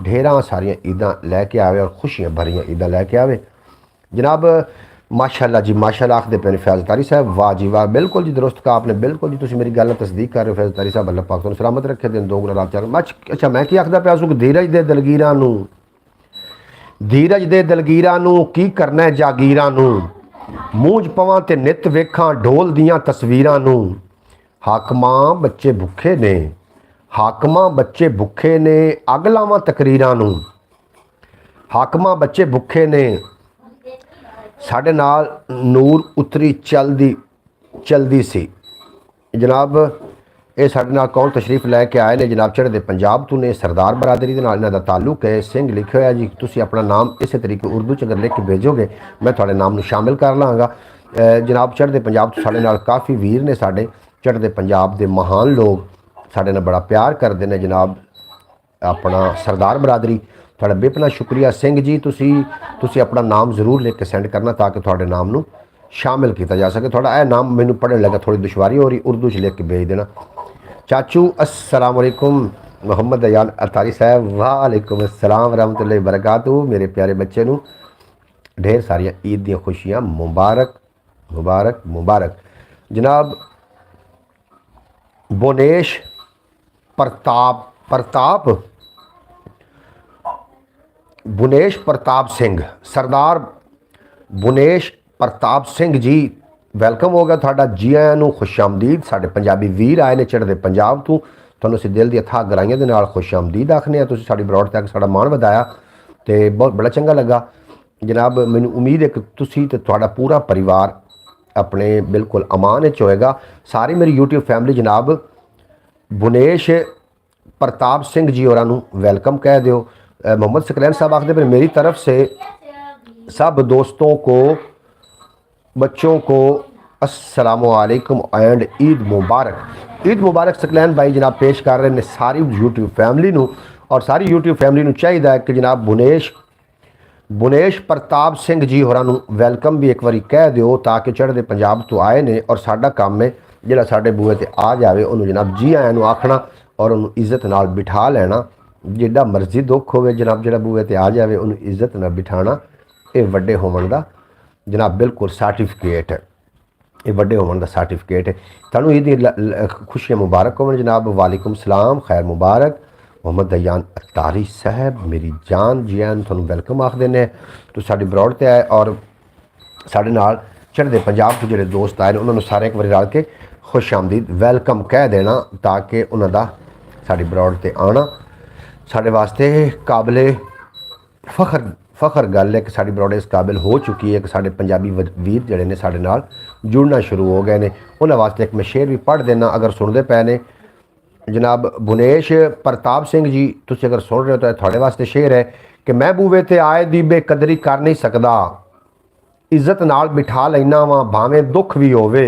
ढेरां सारियां ईदां लैके आवे और खुशियां भरियां ईदां लैके आवे जनाब। माशाअल्लाह जी, माशाअल्लाह आखदे पे फैज़ तारी साहब, वाह जी वाह, बिल्कुल जी दुरुस्त कहा आपने, बिल्कुल जी तुसीं मेरी गल नाल तस्दीक कर रहे हो फैज़ तारी साहब, अल्लाह पाक तुहानूं सलामत रखे, दिन दोगुना रात चार। अच्छा मैं की आखदा पिया सू, धीरज दे दलगीरां नूं, धीरज दे दलगीरां नूं की करना जागीरां नूं, मूंह पवां ते नित वेखां ढोल दियां तस्वीरां नूं। हाकमां बच्चे भुखे ने, हाकमां बच्चे भुखे ने, अग लावां तकरीरां नूं। हाकमां बच्चे भुखे ने, साढ़े नाल नूर उतरी चलदी सी। जनाब ये साढ़े नाल कौन तशरीफ लैके आए ने जनाब, चढ़दे पंजाब तो ने, सरदार बरादरी दे नाल इन्हां दा ताल्लुक है। सिंह लिखे होया जी, तुसीं अपना नाम इस तरीके उर्दू च अगर लिख के भेजोगे मैं थोड़े नाम नूं शामिल कर लाँगा। जनाब चढ़दे पंजाब तो साढ़े नाल काफ़ी वीर ने, साढ़े चढ़दे पंजाब दे महान लोग साढ़े नाल बड़ा प्यार करते हैं जनाब। अपना सरदार बरादरी थोड़ा बेपना शुक्रिया। सिंह जी तुसी अपना नाम जरूर लिख के सेंड करना ताकि थोड़े नाम नूं शामिल किया जा सके। थोड़ा यह नाम मैनू पढ़ने लगा थोड़ी दुश्वारी हो रही, उर्दू च लिख के भेज देना। चाचू अस्सलाम वालेकुम, मोहम्मद दयान अतारी साहब, वालेकुम अस्सलाम रहमतुल्लाहि व बरकातहू। मेरे प्यारे बच्चे नूं ढेर सारियां ईद दी खुशियां मुबारक मुबारक मुबारक। जनाब बुनेश बुनेश प्रताप सिंह, सरदार बुनेश प्रताप सिंह जी वैलकम हो गया थोड़ा, जी आयां नूं खुश आमदीद। साडे पंजाबी वीर आए ने चढ़दे पंजाब तो, तुहानूं असीं दिल दी अथाह गराइयां दे नाल खुश आमदीद आखने आ। तुसीं साडी ब्रॉड तक साडा मान वधाया ते बहुत बड़ा चंगा लगा। जनाब मैनू उम्मीद है कि तुसी ते तुहाडा पूरा परिवार अपने बिल्कुल अमान विच होएगा। सारी मेरी यूट्यूब फैमिली जनाब बुनेश प्रताप सिंह जी होरां नू वेलकम कह दिओ। मोहम्मद सकलैन साहब आखदे पर मेरी तरफ से सब दोस्तों को बच्चों को अस्सलामुअलैकुम एंड ईद मुबारक। ईद मुबारक सकलैन भाई जनाब पेश कर रहे हैं सारी यूट्यूब फैमिली नू। और सारी यूट्यूब फैमिली नू चाहिए है कि जनाब बुनेश प्रताप सिंह जी होरां नू वेलकम भी एक बारी कह दिओ ताकि चढ़दे पंजाब तो आए ने और साडा काम है जिहड़ा साडे बूहे ते आ जाए उन्होंने जनाब जी आयां नू आखना और उन्होंने इज्जत नाल बिठा लेना। जिड्डा मर्जी दुख होवे जनाब जिहड़ा बूहे ते आ जाए उन्होंने इज्जत नाल बिठाना। ये वड्डे होवन दा जनाब बिल्कुल सर्टिफिकेट है, ये वड्डे होवन दा सर्टिफिकेट है। तुहानू ईद दी खुशियां मुबारक होवन जनाब। वालेकुम सलाम, खैर मुबारक। मोहम्मद दयान अतारी साहब मेरी जान जी आन तुहानू वेलकम आख देने। तो साडी ब्रॉड ते आए और साडे नाल चढ़दे पंजाब तो जिहड़े दोस्त आए उन्होंने सारे एक बार रल के खुश आमदीद वेलकम कह देना ताकि उन्हों का साड़ी ब्रॉड ते आना साढ़े वास्ते काबिले फखर गल है कि साड़ी ब्रॉड इस काबिल हो चुकी है कि साढ़े पंजाबी वीर जड़े ने साढ़े नाल जुड़ना शुरू हो गए ने। उन्होंने वास्ते एक मैं शेर भी पढ़ देना अगर सुनते पे ने। जनाब बुनेश प्रताप सिंह जी तुसीं अगर सुन रहे हो तो थोड़े वास्ते शेर है कि मैं बूवे ते आए दी बेकदरी कर नहीं सकदा, इज्जत नाल बिठा लैना वा भावें दुख भी होवे,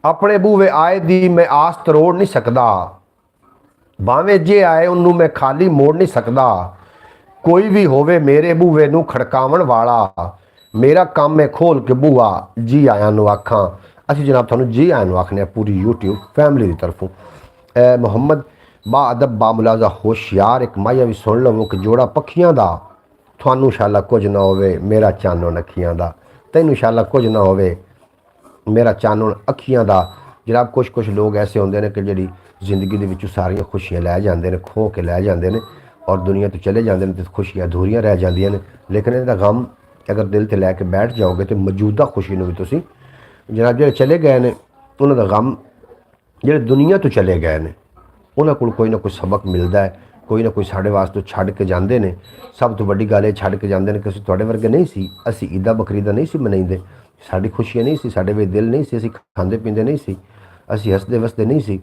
अपने बूवे आए दी मैं आस तरोड़ नहीं सकदा, भावें जे आए उन्नू मैं खाली मोड़ नहीं सकदा, कोई भी होवे मेरे बूवे नू खड़कावन वाला, मेरा काम है खोल के बूआ जी आया नू आखां। असीं जनाब तुहानू जी आया नू आखने पूरी यूट्यूब फैमिली की तरफों। मुहम्मद बा अदब बा मुलाजा होशियार एक माया भी सुन लवो कि जोड़ा पखियां दा थानू शाला कुछ ना होवे मेरा चानो अखियां दा, तैनू शाला कुछ ना होवे मेरा चानो अखियां दा। जनाब कुछ लोग ऐसे होंगे ने कि जी जिंदगी के विचों सारियां खुशियां लै जाते हैं, खो के लै जाते हैं और दुनिया तो चले जाते हैं तो खुशियां अधूरियां रह जांदियां ने। लेकिन इहदा गम अगर दिल ते लैके बैठ जाओगे तो मौजूदा खुशी नूं भी तुसीं जनाब जो चले गए ने उन्हों का गम जो दुनिया तो चले गए ने उन्होंने को कोई ना कोई सबक मिलता है, कोई ना कोई साढ़े वास्ते छड़ के जाते हैं। सब तो वड्डी गल छड़ के जाते हैं कि असीं तुहाडे वर्गे नहीं सी, असीं ईदा बकरीदा नहीं सी मनाइंदे, साडी खुशियां नहीं सी, साडे वे दिल नहीं सी, असीं खांदे पींदे नहीं सी, असीं हसदे वसदे नहीं सी।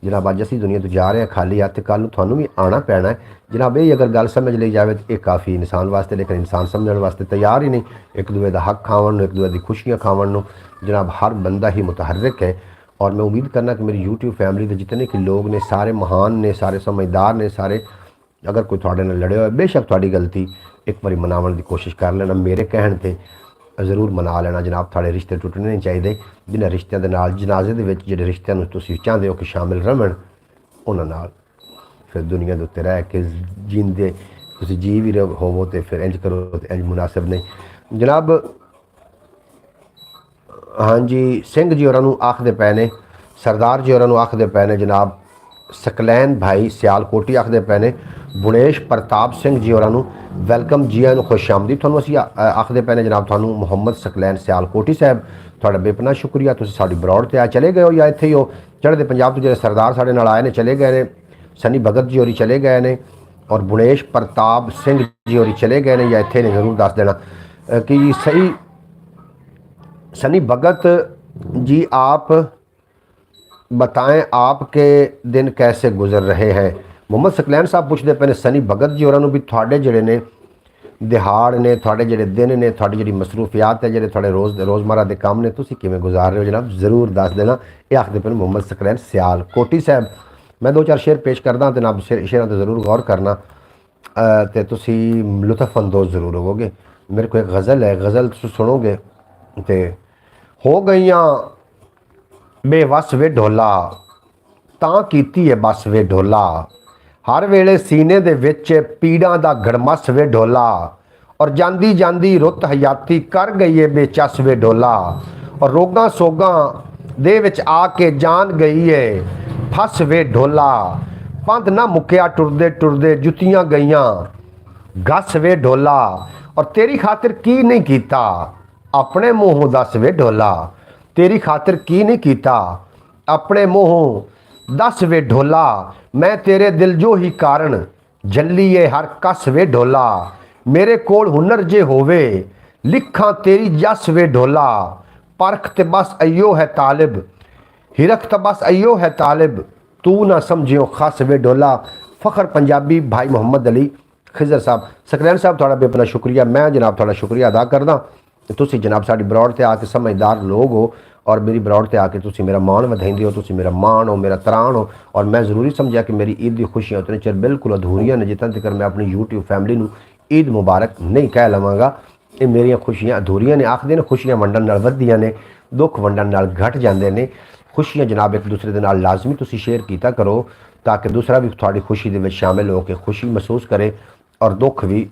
जनाब अज असीं दुनिया तो जा रहे हैं खाली हत्थ, कल नूं तुहानूं भी आना पैना है। जनाब ये अगर गल समझ ली जाए तो ये काफ़ी इंसान वास्ते, लेकिन इंसान समझने वास्ते तैयार ही नहीं। एक दूए का हक खावन, एक दूए की खुशियाँ खावन जनाब हर बंदा ही मुतहरक है। और मैं उम्मीद करना कि मेरी यूट्यूब फैमिली के जितने कि लोग ने सारे महान ने, सारे समझदार ने, सारे अगर कोई थोड़े नाल लड़े हो बेशक थोड़ी गलती एक बार मनावन की कोशिश कर लेना, मेरे कहण ते जरूर मना लेना। जनाब थोड़े रिश्ते टुटने नहीं चाहिए, जिन्हें रिश्तों के नाल जनाजे के जिहड़े रिश्तों तुसीं चाहते हो कि शामिल रहन उन्हां नाल फिर दुनिया के उत्ते रह के जींदे तुसीं जी भी होवो तो फिर इंज करो तो इंज मुनासिब नहीं। जनाब हाँ जी सिंह जी होरां नूं आखदे पे ने, सरदार जी होरां नूं आखदे पे ने, जनाब सकलैन भाई सियालकोटी आखदे पे ने, बुनेश प्रताप सिंह जी होरां नूं वेलकम जी आयां नूं खुश आमदीद। तुहानूं असीं आखदे पे ने जनाब तुहानूं मुहम्मद सकलैन सियालकोटी साहब तुहाडा बेपनाह शुक्रिया। तुसीं साडी ब्रॉड ते आ चले गए हो या इत्थे ही हो। चढ़दे पंजाब तो जिहड़े सरदार साडे नाल आए ने चले गए ने, सनी भगत जी होरी चले गए ने और बुनेश प्रताप सिंह जी होरी चले गए ने या इत्थे ने, जरूर दस देना कि सही सनी भगत जी आप बताएं आपके दिन कैसे गुजर रहे हैं। मुहम्मद सकलैन साहब पूछते पे ने सनी भगत जी होरां नूं भी थोड़े जिहड़े ने दिहाड़ ने, थोड़े जिहड़े दिन ने, थोड़ी जिहड़ी मसरूफियात है, जिहड़े थोड़े रोज़मर्रा के काम ने तुसीं किवें गुजार रहे हो जनाब जरूर दस देना। ये आखदे पे मुहम्मद सकलैन सियालकोटी साहब। मैं दो चार शेर पेश करदा तो जनाब शेरां ते जरूर गौर करना तो तुसीं लुत्फ अंदोज़ जरूर होवोगे। मेरे को एक गज़ल है, गज़ल तुसीं सुनोगे तो हो गईयां बेवस वे ढोला तां कीती है बस वे ढोला, हर वेले सीने दे विच पीड़ां दा गड़मस वे ढोला, और जांदी जांदी रुत हयाती कर गई है बेचस वे ढोला, और रोगां सोगां दे विच आके जान गई है फस वे ढोला, पंध ना मुक्या टुरदे टुरदे जुतियां गईयां घस वे ढोला, और तेरी खातिर की नहीं कीता अपने मूहों दस वे ढोला, तेरी खातिर की नहीं कीता अपने मूहों दस वे ढोला, मैं तेरे दिल जो ही कारण जल्ली है हर कस वे ढोला, मेरे कोल हुनर जे होवे लिखा तेरी जस वे ढोला परख ते बस अयो है तालिब हिरख तो बस अयो है तालिब तू ना समझियो खस वे डोला। फ़ख्र पंजाबी भाई मुहम्मद अली खिजर साहब सकरैन साहब थोड़ा बेपना शुक्रिया। मैं जनाब थोड़ा शुक्रिया अदा करदा। तुसी जनाब साडी ब्रॉड ते आके समझदार लोग हो और मेरी ब्रॉड ते आके तुसी मेरा मान वधाइंदे हो, तुसी मेरा मान हो, मेरा त्राण हो। और मैं ज़रूरी समझा कि मेरी ईद की खुशियाँ उतने चिर बिल्कुल अधूरियां ने जितना तक मैं अपनी यूट्यूब फैमिली नूं ईद मुबारक नहीं कह लवांगा। ये मेरिया खुशियाँ अधूरियां ने। आखदे ने खुशियाँ वंडन नाल वधदियां ने, दुख वंडन नाल घट जांदे ने। खुशियाँ जनाब एक दूसरे के नाल लाजमी तुसी शेयर कीता करो ताकि दूसरा भी थोड़ी खुशी दे विच शामिल होकर खुशी महसूस करे और दुख भी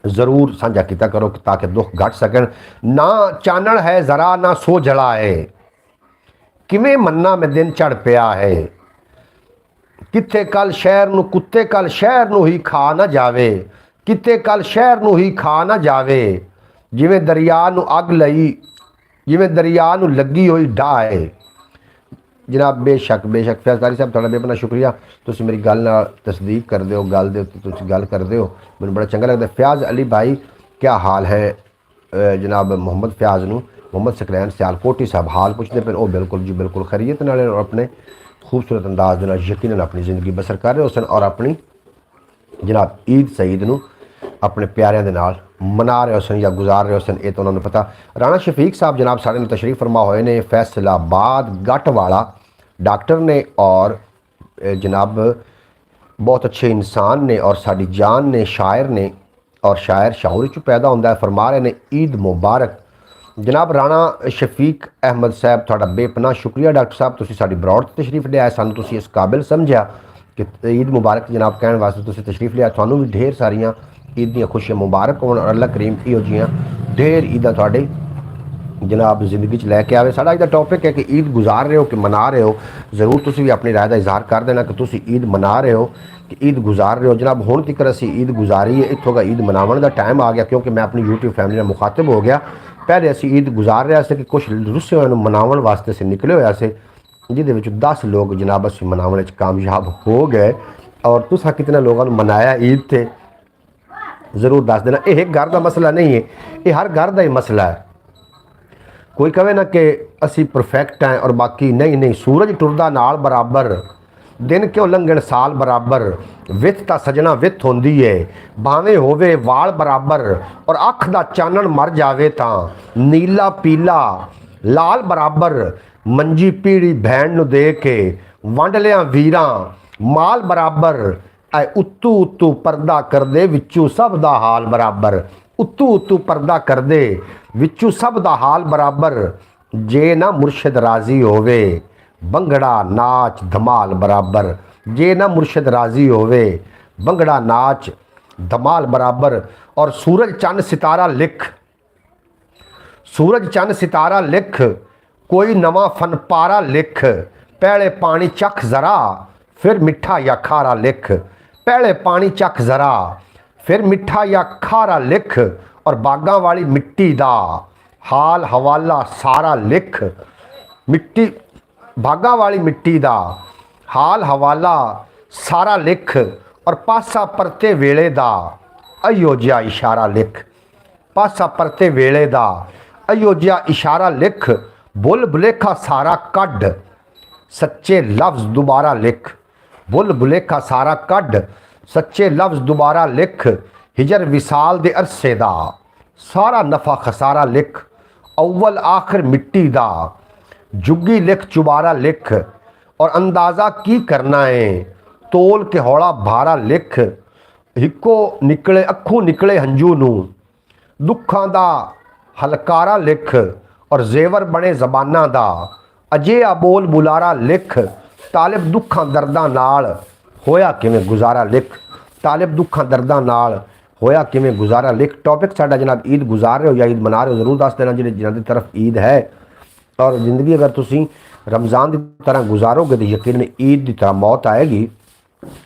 ज़रूर साझा किया करो ताकि दुख घट सकन। ना चानण है ज़रा ना सो जला है किवें मन्ना में दिन चढ़ पिया है कित्थे कल शहर नूं कुत्ते कल शहर नूं ही खा ना जावे कित्ते कल शहर नूं ही खा ना जावे जिवें दरिया नूं अग लई जिवें दरिया नूं लगी हुई ढाह है। जनाब बेशक फैज़ कारी साहब थोड़ा बेपना शुक्रिया। तुसी मेरी गल नाल तस्दीक कर दो गल दे तुसी गल कर दो मैनूं बड़ा चंगा लगता। फ़याज़ अली भाई क्या हाल है जनाब मोहम्मद फ़याज़ नूं मोहम्मद सकरैन सियालकोटी साहब हाल पुछते पे ओ बिल्कुल जी बिल्कुल खैरियत नाल और अपने खूबसूरत अंदाज दे नाल यकीनन अपनी ज़िंदगी बसर कर रहे हो सन और अपनी जनाब ईद सईद नूं अपने प्यारिਆਂ ਦੇ ਨਾਲ मना रहे हो सन या गुजार रहे हो सन ये तो उन्होंने पता। राणा शफीक साहब जनाब साढ़े ने तशरीफ़ फरमा हुए ने फैसलाबाद गटवाला डॉक्टर ने और जनाब बहुत अच्छे इंसान ने और साड़ी जान ने शायर ने और शायर शाहूर चु पैदा होंदा है। फरमा रहे ने ईद मुबारक जनाब। राणा शफीक अहमद साहब थोड़ा बेपना शुक्रिया डॉक्टर साहब तुसी साड़ी ब्रॉड तशरीफ़ लिया सानू तुसी इस काबिल समझा कि ईद मुबारक जनाब कहने वास्ते तुसी तशरीफ़ लिया। थानू भी ढेर सारियां ईद दी खुशियां मुबारक होण और अल्लाह करीम इहो जिहियां ढेर ईदां तुहाडे जनाब जिंदगी च लैके आवे। साडा अज दा टॉपिक है कि ईद गुजार रहे हो कि मना रहे हो। ज़रूर तुसी भी अपनी राय का इजहार कर देना कि तुसी ईद मना रहे हो कि ईद गुजार रहे हो। जनाब हुण तिकर असीं ईद गुजारी है इत्थों का ईद मनावन का टाइम आ गया क्योंकि मैं अपनी यूट्यूब फैमिली नाल मुखातिब हो गया। पहले असीं ईद गुजार रहे थे कि कुछ रुस्से होए मनावन वास्ते असीं निकले होए से जिहदे विच 10 लोग जनाब असीं मनावन च कामयाब हो गए और तुसां कितने लोगों ने मनाया ईद थे ज़रूर दस देना। यह एक घर का मसला नहीं है, ये हर घर का ही मसला है। कोई कहे ना कि असी परफेक्ट हैं और बाकी नहीं। सूरज टुरदा नाल बराबर दिन क्यों लंघण साल बराबर विथ तां सजना विथ होंदी है भावें होवे वाल बराबर और अख दा चानण मर जावे तां नीला पीला लाल बराबर मंजी पीड़ी भैन नूं दे के वंड लिया वीरां माल बराबर उत्तू उत्तू पर्दा कर दे विचू सब दा हाल बराबर उत्तू उत्तू पर्दा कर दे विचू सब दा हाल बराबर जे ना मुर्शिद राजी होवे भंगड़ा नाच धमाल बराबर जे ना मुर्शिद राजी होवे भंगड़ा नाच धमाल बराबर। और सूरज चंद सितारा लिख सूरज चंद सितारा लिख कोई नवा फनपारा लिख पहले पानी चख ज़रा फिर मिठा या खारा लिख पहले पानी चख ज़रा फिर मिठा या खारा लिख और बागां वाली मिट्टी दा हाल हवाला सारा लिख मिट्टी बागां वाली मिट्टी दा हाल हवाला सारा लिख और पासा परते वेले दा अयो जिहा इशारा लिख पासा परते वेले दा अयो जिहा इशारा लिख बुल बुलेखा सारा कढ़ सच्चे लफ्ज़ दोबारा लिख बुल बुलेखा सारा कढ़ सच्चे लफ्ज़ दोबारा लिख हिजर विसाल दे अरसे दा सारा नफ़ा खसारा लिख अव्वल आखिर मिट्टी दा जुग्गी लिख चुबारा लिख और अंदाज़ा की करना है तोल के हौला भारा लिख हिक्को निकले अखों निकले हंजू नूं दुखां दा हलकारा लिख और जेवर बने जबाना दा अजिहा बोल बुलारा लिख तालिब दुखां दर्दां नाल होया किवें गुजारा लिख तालिब दुखां दर्दां नाल होया किवें गुजारा लिख। टॉपिक साडा जनाब ईद गुजार रहे हो या ईद मना रहे हो ज़रूर दस देना जिन्हां दी तरफ ईद है और ज़िंदगी अगर तुसीं रमज़ान की तरह गुजारोगे तो यकीन ईद की तरह मौत आएगी।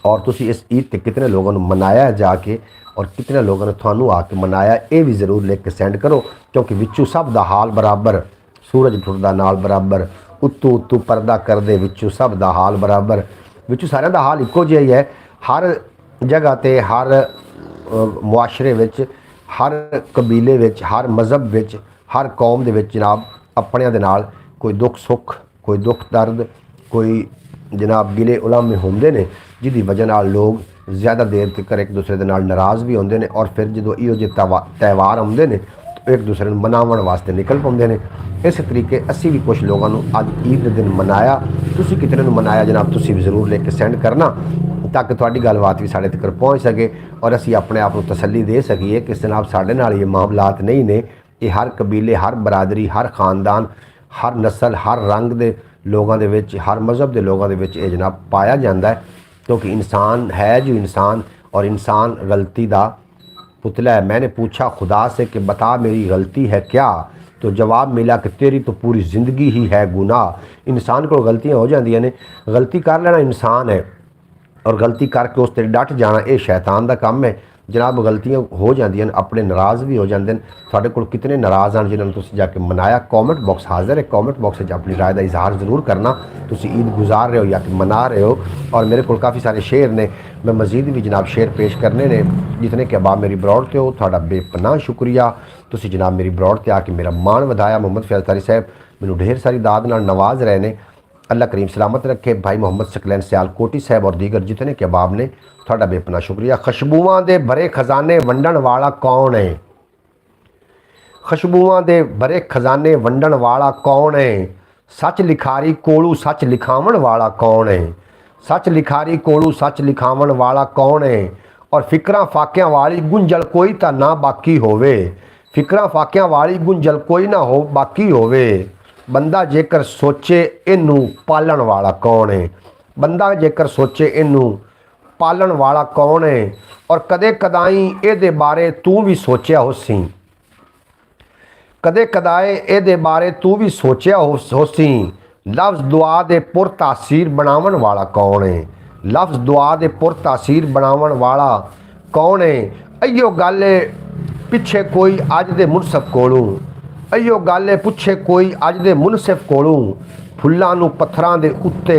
और तुसी इस ईद ते कितने लोगों ने मनाया है जाके और कितने लोगों ने थानू आके मनाया ये भी ज़रूर लिख के सेंड करो क्योंकि विचू सब दा हाल बराबर सूरज टुरदा नाल बराबर उत्तू उत्तू पर्दा कर दे विचू सब दा हाल बराबर विचू सारे दा हाल इक्को जिहा ही है। हर जगह ते हर मुआशरे विच, हर कबीले विच, हर मज़हब विच, हर कौम दे विच जनाब अपने दे नाल कोई दुख सुख, कोई दुख दर्द, कोई जनाब गिले उलामे होंदे ने, जिहदी वजह नाल लोग ज़्यादा देर तक एक दूसरे के नाल नाराज़ भी होंदे ने और फिर जो इहो जिहे त्यौहार आउंदे ने तो एक दूसरे नूं मनाउण वास्ते निकल पाउंदे ने। इस तरीके असी भी कुछ लोगों नूं अज ईद के दिन मनाया। तुसीं कितने नूं मनाया जनाब, तुसीं भी जरूर लेके सेंड करना ताकि तुहाडी गलबात भी साढ़े तक पहुँच सके और असी अपने आप को तसल्ली दे सकीए कि जनाब साढ़े नाल ये मामलात नहीं ने। ये हर कबीले, हर बरादरी, हर खानदान, हर नस्ल, हर रंग के लोगों के विच, हर मज़हब के लोगों के विच ये जनाब पाया जाता है, क्योंकि इंसान है जो इंसान, और इंसान गलती का पुतला है। मैंने पूछा खुदा से कि बता मेरी गलती है क्या, तो जवाब मिला कि तेरी तो पूरी ज़िंदगी ही है गुनाह। इंसान को गलतियाँ हो जांदियां ने, गलती कर लेना इंसान है और गलती करके उस ते डट जाना ये शैतान का काम है। जनाब गलतियां हो जांदियां ने, अपने नाराज़ भी हो जाते हैं। तुहाडे कोल कितने नाराज़ हैं जिन्होंने तुसीं जाके मनाया? कॉमेंट बॉक्स हाज़र है, कॉमेंट बॉक्स में अपनी राय का इजहार जरूर करना। तुसीं ईद गुजार रहे हो या कि मना रहे हो। और मेरे को काफ़ी सारे शेर ने, मैं मज़ीद भी जनाब शेर पेश करने ने। जितने कि अहबाब मेरी ब्रॉड ते हो, तुहाडा बेपनाह शुक्रिया। तुसीं जनाब मेरी ब्रॉड ते आके मेरा मान वधाया। मोहम्मद फैज़ तारी साहब मैनूं ढेर सारी दाद नाल नवाज रहे ने। अल्लाह करीम सलामत रखे। भाई मोहम्मद सकलैन सियालकोटी साहब और दीगर जितने के अहबाब ने, तुहाडा बेपनाह शुक्रिया। खुशबूआं दे भरे खजाने वंडण वाला कौन है? खुशबूआं दे भरे खजाने वंडण वाला कौन है? सच लिखारी कोलू सच लिखावण वाला कौन है? सच लिखारी कोलू सच लिखावण वाला कौन है? और फिक्रां फाकियां वाली गुंजल कोई तां ना बाकी होवे। फिक्रां फाकियां वाली गुंजल कोई ना हो बाकी होवे। बंदा जेकर सोचे इनू पालन वाला कौन है? बंदा जेकर सोचे इनू पालन वाला कौन है? और कदे कदाई ए बारे तू भी सोचिया होसी। कदे कदाए ए बारे तू भी सोचिया होसी। लफ्ज़ दुआ दे पुर तासीर बनावन वाला कौन है? लफ्ज़ दुआ दे पुर तासीर बनावन वाला कौन है? अयो गल पिछे कोई अज दे मुनसफ कोलों, अयो गल पुछे कोई अज दे मुनसिफ कोलों। फुल्लां नूं पत्थरां दे उत्ते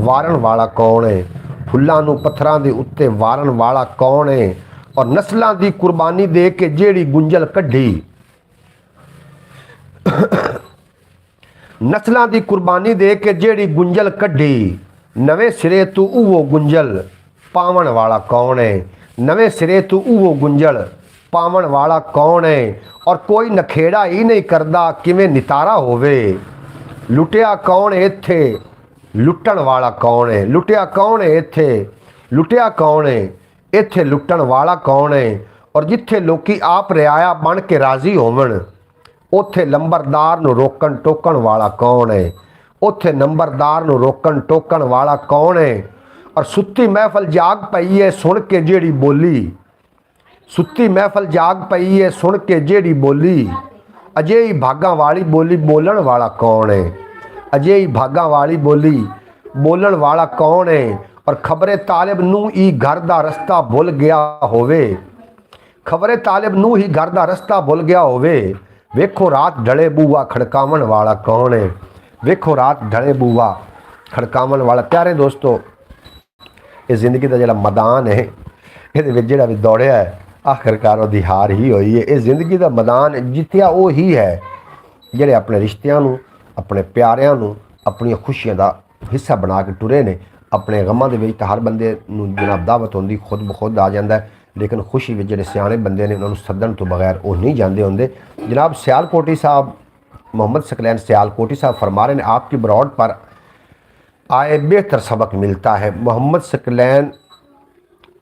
वारन वाला कौन है? फुल्लां नूं पत्थरां दे उत्ते वारन वाला कौन है? और नस्लां दी कुर्बानी दे के जेड़ी गुंजल कढ़ी, नस्लां दी कुर्बानी दे के जेड़ी गुंजल कढ़ी। नवे सिरे तू उवो गुंजल पावन वाला कौन है? नवे सिरे तू उवो गुंजल पावन वाला कौन है? और कोई नखेड़ा ही नहीं करदा किवें नितारा होवे। लुटिया कौन है इत्थे? लुटण वाला कौन है? लुटिया कौन है इत्थे? लुटिया कौन है इत्थे? लुटण वाला कौन है? और जिथे लोकी आप रियाया बन के राजी होवन, उत्थे लंबरदार नूं रोकण टोकण वाला कौन है? उत्थे नंबरदार नूं रोकण टोकण वाला कौन है? और सुत्ती महफल जाग पई है सुन के जेड़ी बोली, सुत्ती महफल जाग पई है सुन के जेड़ी बोली। अजे ही भागां वाली बोली बोलण वाला कौन है? अजे ही भागां वाली बोली बोलण वाला कौन है? और खबरे तालिब नूं ही घर दा रस्ता भुल गया होवे। खबरे तालिब नूं ही घर दा रस्ता भुल गया होवे। वेखो रात ढले बूआ खड़कावन वाला कौन है? वेखो रात ढले बूआ खड़कावन वाला। प्यारे दोस्तों, ये जिंदगी का जो मैदान है, ये जो भी दौड़िया है आखिरकार वो हार ही हुई है। ये जिंदगी का मैदान जित्तिया वो ही है ਜਿਹੜੇ अपने रिश्तिਆਂ ਨੂੰ, अपने प्यारिਆਂ ਨੂੰ, अपनी खुशियां का हिस्सा बना के टुरे ने। अपने गमां दे विच तां हर बंदे नूं जनाब दावत होंदी, खुद ब खुद आ जाता है, लेकिन खुशी में जो सियाणे बंदे ने उन्होंने सदन तो बगैर वो नहीं जाते होंगे। जनाब सियालकोटी साहब, मोहम्मद सकलैन सियालकोटी साहब फरमा रहे हैं, आपकी ब्रॉड पर आए बेहतर सबक मिलता है। मोहम्मद सकलैन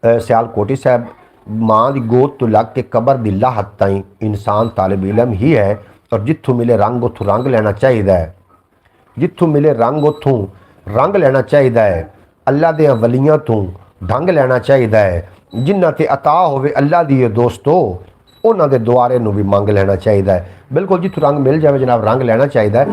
सियालकोटी साहब, माँ की गोद तो लग के कबर की लाहत ताई इंसान तालिब इलम ही है, और जिथों मिले रंग उथों रंग लेना चाहिए। जिथों मिले रंग उथों रंग लेना चाहिए। अल्लाह दे वलियां तो ढंग लेना चाहिए। जिन्हां ते अता होवे अल्लाह दी दोस्तों, उन्हां दे दुआरे नूं भी मंग लेना चाहिए। बिल्कुल जिथों रंग मिल जाए जनाब रंग लेना चाहिए,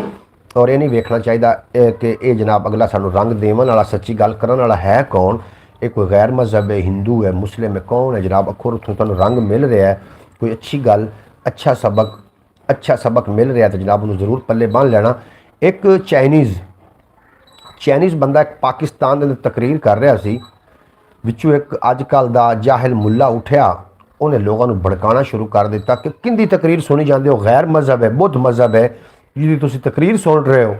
और ये नहीं वेखना चाहिए कि ये जनाब अगला सानू रंग देवन वाला, सच्ची गल करन वाला है कौन। ये कोई गैर मजहब है, हिंदू है, मुस्लिम है, कौन है जनाब? अखोर उतों तुहानू रंग मिल रहा है, कोई अच्छी गल, अच्छा सबक मिल रहा है तो जनाब उन्होंने जरूर पल्ले बन लेना। एक चाइनीज़ बंदा एक पाकिस्तान के अंदर तकरीर कर रहा सी, विचों एक अजकल का जाहिल मुला उठिया, ਉਹਨੇ ਲੋਕਾਂ ਨੂੰ ਭੜਕਾਉਣਾ ਸ਼ੁਰੂ ਕਰ ਦਿੱਤਾ ਕਿ ਕਿੰਦੀ ਤਕਰੀਰ ਸੁਣੀ ਜਾਂਦੇ ਹੋ, ਗੈਰ ਮਜ਼ਹਬ ਹੈ, ਬੁੱਧ ਮਜ਼ਹਬ ਹੈ ਜਿਹਦੀ ਤੁਸੀਂ ਤਕਰੀਰ ਸੁਣ ਰਹੇ ਹੋ।